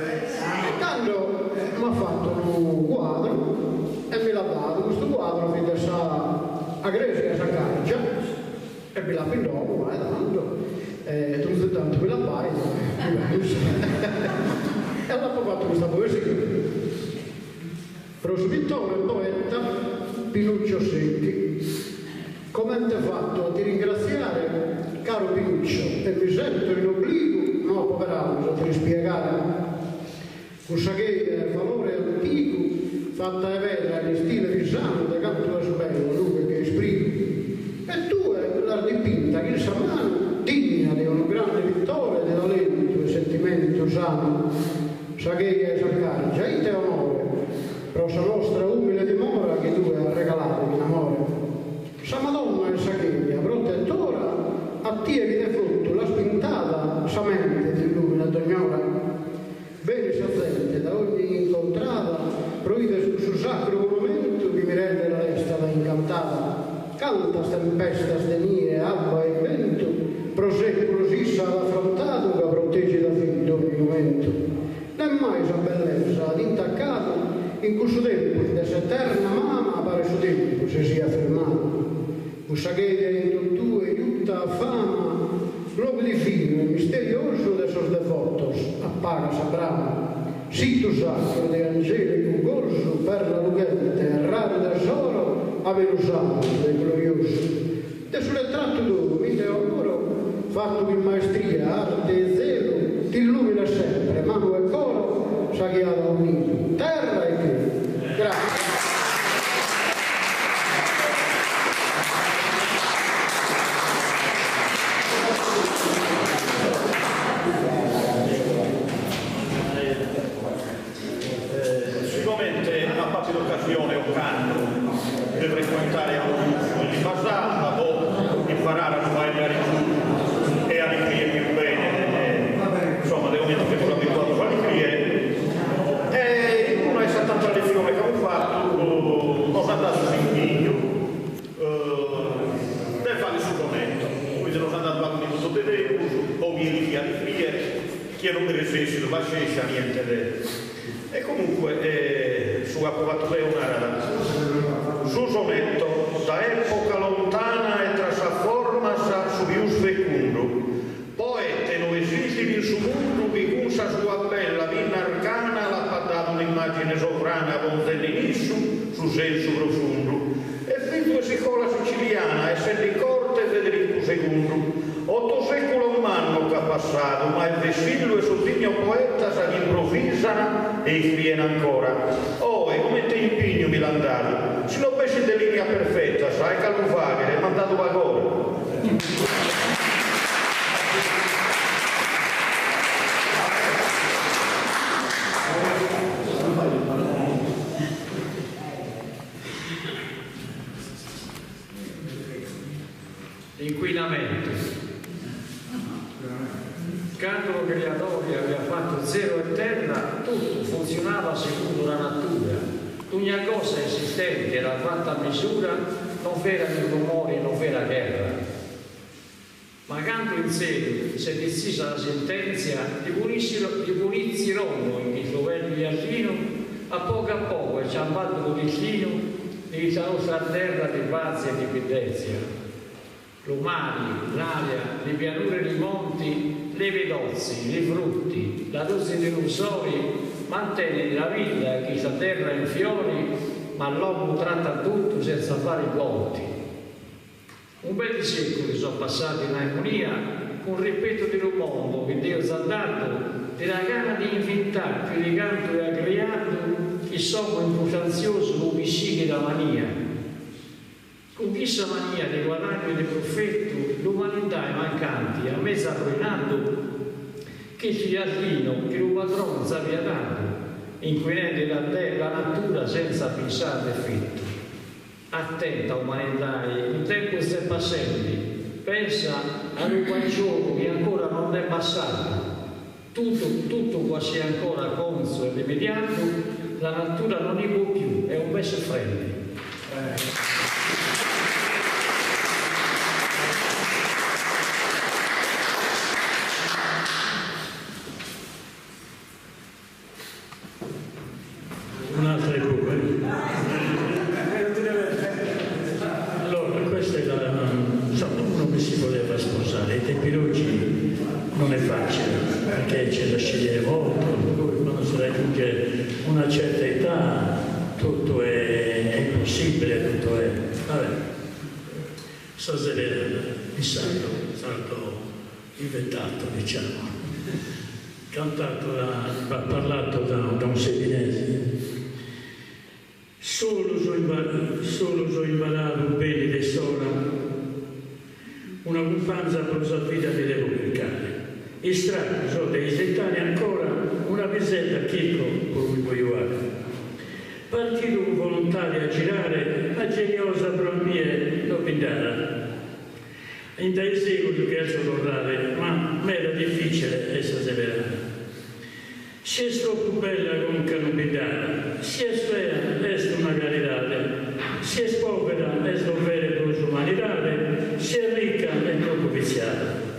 e tanto mi ha fatto un quadro e me l'ha dato questo quadro che sa a Grecia sa Caccia e me l'ha pintato ma è tanto tutto tanto me la fai e allora ho fatto questa poesia però su pittore e poeta Pinuccio Secchi come avete fatto di ringraziare caro Pinuccio e mi sento in obbligo no poveraccio di spiegare cosa che è valore antico fatta vedere in stile visano da canto è bello lui che esprime e tu è la dipinta che sa mano digna di un grande vittore di talento e sentimento sano sa che è Saccargia e te onore però sa nostra umile dimora che tu hai regalato in amore sa mattia che de frutto la spintava samente di illumina d'ognora. Bene sapente da ogni incontrava, proide su sacro monumento che mi rende la resta la incantava. Canta tempestas de nie, acqua e vento, proseguo sissa all'affrontato che protegge da fin d'ogni momento. Non mai sa bellezza ad intaccato, in questo tempo di eterna mama pare suo tempo si sia fermato. Usagheria in tu e aiuta a fama, luogo di fino e misterioso de sos devotos, appara sabrà. Sito sacro de angelico corso per la lughente, raro tesoro, ave usato e glorioso. De sul tratto d'oro, vite oro, fatto in maestria, arte e zelo, ti illumina sempre, mano e coro, saghiata unito, terra e te. Grazie. Sicuramente ha fatto l'occasione un canto di frequentare un di Basalla o imparare a fare e a ricrire più bene, insomma, del momento che sono abituato a fare ricrire. E una è stata la lezione che ho fatto, ho andato in impegno per fare il supplemento, quindi non sono andato a un minuto di tempo, o mi richiede a ricrire, che non mi resistito, ma c'è niente di... E comunque su approvato una su sonetto da epoca lontana e tra sa forma sa su vius fecundo poete non esiste in su mondo che con sa sua bella vina arcana l'ha fatto un'immagine sovrana con dell'inizio su senso profondo e finto che si cola siciliana essendo in corte Federico II 8 secoli un anno che ha passato, ma il vessillo e sottigno poeta sa che improvvisano e viene ancora. Oh, e come te impegno milandato? Se lo pesce di linea perfetta, sai che lo fa, che è mandato vagore. Inquinamento. Quando lo creatore aveva fatto cielo e terra, tutto funzionava secondo la natura. Ogni cosa esistente era fatta a misura, non c'era né rumore, non c'era guerra. Ma quando in cielo si è decisa la sentenza di punirsi Roma in il governo di Alfino, a poco è ciampato il destino di questa nostra terra di pace e di bellezza. L'umani, l'aria, le pianure e i monti, le vedozzi, i frutti, la dose dei rusori, mantenne la vita che questa terra in fiori, ma l'uomo tratta tutto senza fare i conti. Un bel di secoli sono passati in armonia con il ripeto del mondo che Dio ci ha dato, della gana di inventare più di canto e ha creato, che sono importanzioso come pisciche da mania. Con questa mania di guadagno e di profitto, l'umanità è mancanti, a me sta rovinando che ci arrivino, che un padrone ci abbia dato, inquinando la natura senza pensare effetto. Attenta umanità, un tempo sta passando, pensa ad un buon gioco che ancora non è passato. Tutto quasi ancora conso ed immediato, la natura non ne può più, è un best friend. Un'altra epoca. Allora, questa è insomma, uno che si voleva sposare. Ai tempi d'oggi non è facile, perché c'è da scegliere molto, quando si raggiunge una certa età tutto è impossibile, tutto è... Vabbè, stasera il salto inventato, diciamo, parlato da un seminese. Solo so imparare bene le sola, una confanza per la vita di devo cercare. E strano, so, dei 7 anni ancora, una visetta chicco con cui voglio fare. Partito un volontario a girare, la geniosa prombie lo pindara. in dai secoli che sono ma era difficile essere severata. Si è troppo bella con canopità, si è fea, è una carità, si è povera, è dovere con l'umanità, si è ricca, è troppo viziata.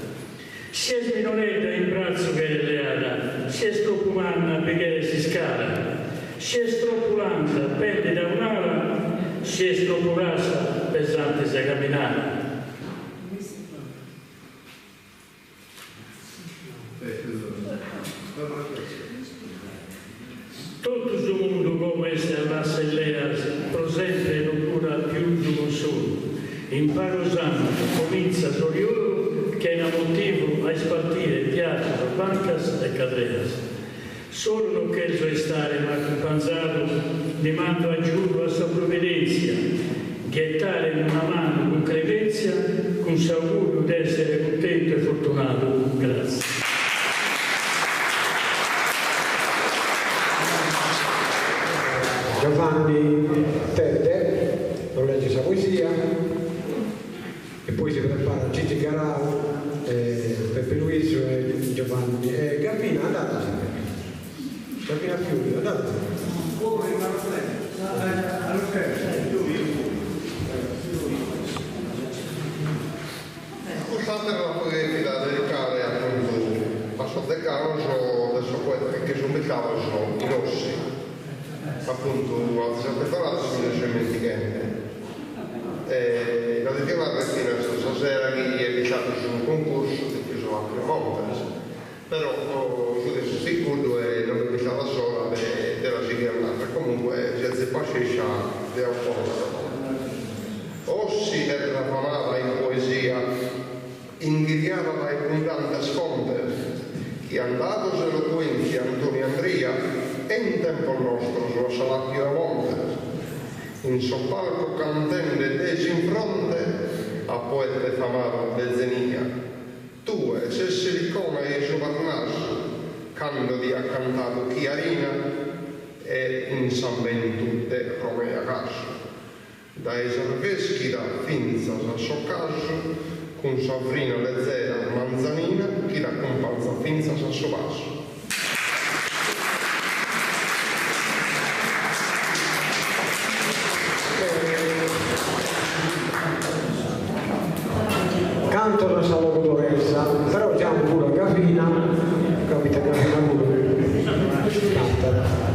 Si è minoretta in braccio che è leata, si è troppo umana perché si scala, si è troppo lanta, pende da un'ala, si è troppo rasa, pesante se camminare. Tutto il mondo come se all'assemblea presente non cura più di consolo. Imparo santo, comincia sorioso che è un motivo a spartire piatti, bancas e cadreas. Solo non che so stare ma compensato, ne mando a giuro a sua provvidenza, gettare in una mano con credenza, con s'augurio di essere contento e fortunato. Grazie. Giovanni Tedde, non legge questa poesia, e poi si prepara Gigi Garau, Peppe Luiso e Giovanni. Garbina, andate. Garbina Fiori, andate. Scusate la poesia dedicare appunto a Sottecaroso adesso che sono beccato i rossi. Appunto a Zappetalazzo mi lascio dimenticare la dedicata perché stasera che è invitato su un concorso che chiuso anche volte però io adesso sicuro e non mi stava sola della sigillata comunque se pasciscia è un po' Ossi era famata in poesia inghiriata da abbondante sfonte che andato eloquenti Antonio Andria e in tempo nostro sulla salacchio a monte in soppalco cantende tesi in fronte a poete famato de zenia tue se silicona e subarnasso cando di accantato chiarina e in San Ventu de Romea Casso da eserveschi da finza a soccasso con sovrina lezzera manzanina chi la comparsa finza a sovvasso. Canto una sala doloresa, però già un pure a Gavina, capita Gavina pure. Canta.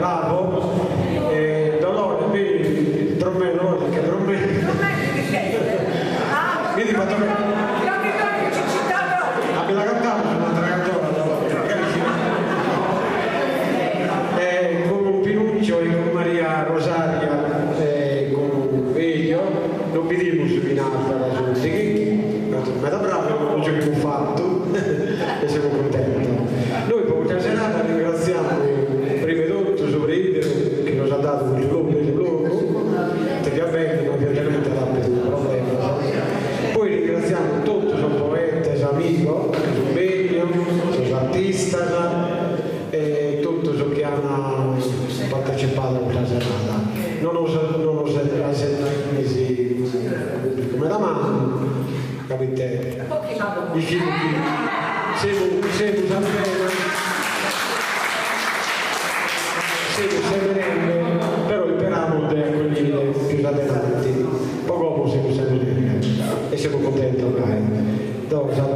bravo. Dolore, vedi, trombello, che trombello. Vedi quanto me... Ah, me la cantavo, un'altra canzone. Con Pinuccio e con Maria Rosaria e con Elio non vi dico su Vinalta ma da bravo non c'è più fatto e siamo contenti. Noi per questa serata ringraziamo prima di tutto Sovridero che ci ha dato un giorno di blocco che avvenne ovviamente un problema. Poi ringraziamo tutti i poeti, amici, i meglio, gli artisti e tutti quelli che hanno partecipato a questa serata. Non ho mesi come la mano, capite? I figli siamo sempre però imperiamo di accogliere più adelante. Poco dopo siamo sempre e siamo contenti ormai. Dopo sarà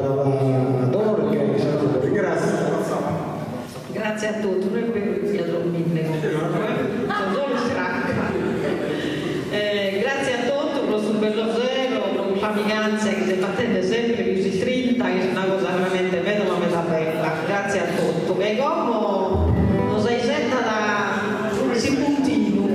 Dor che saluto, ringrazio. Grazie a tutti, noi per via dormire. Grazie a tutti, lo Superlo Zero, con Famiganza che si battete sempre più si 30, che è una cosa veramente bella, ma me la bella. Grazie a tutti. E come non sei senta da si puntino.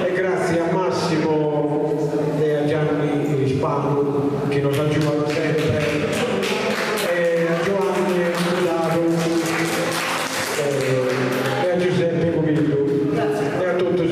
E grazie a Massimo e a Gianni Rispano che nos aiutano sempre e a Giovanni Sudaro e a Giuseppe Covillo e a tutti i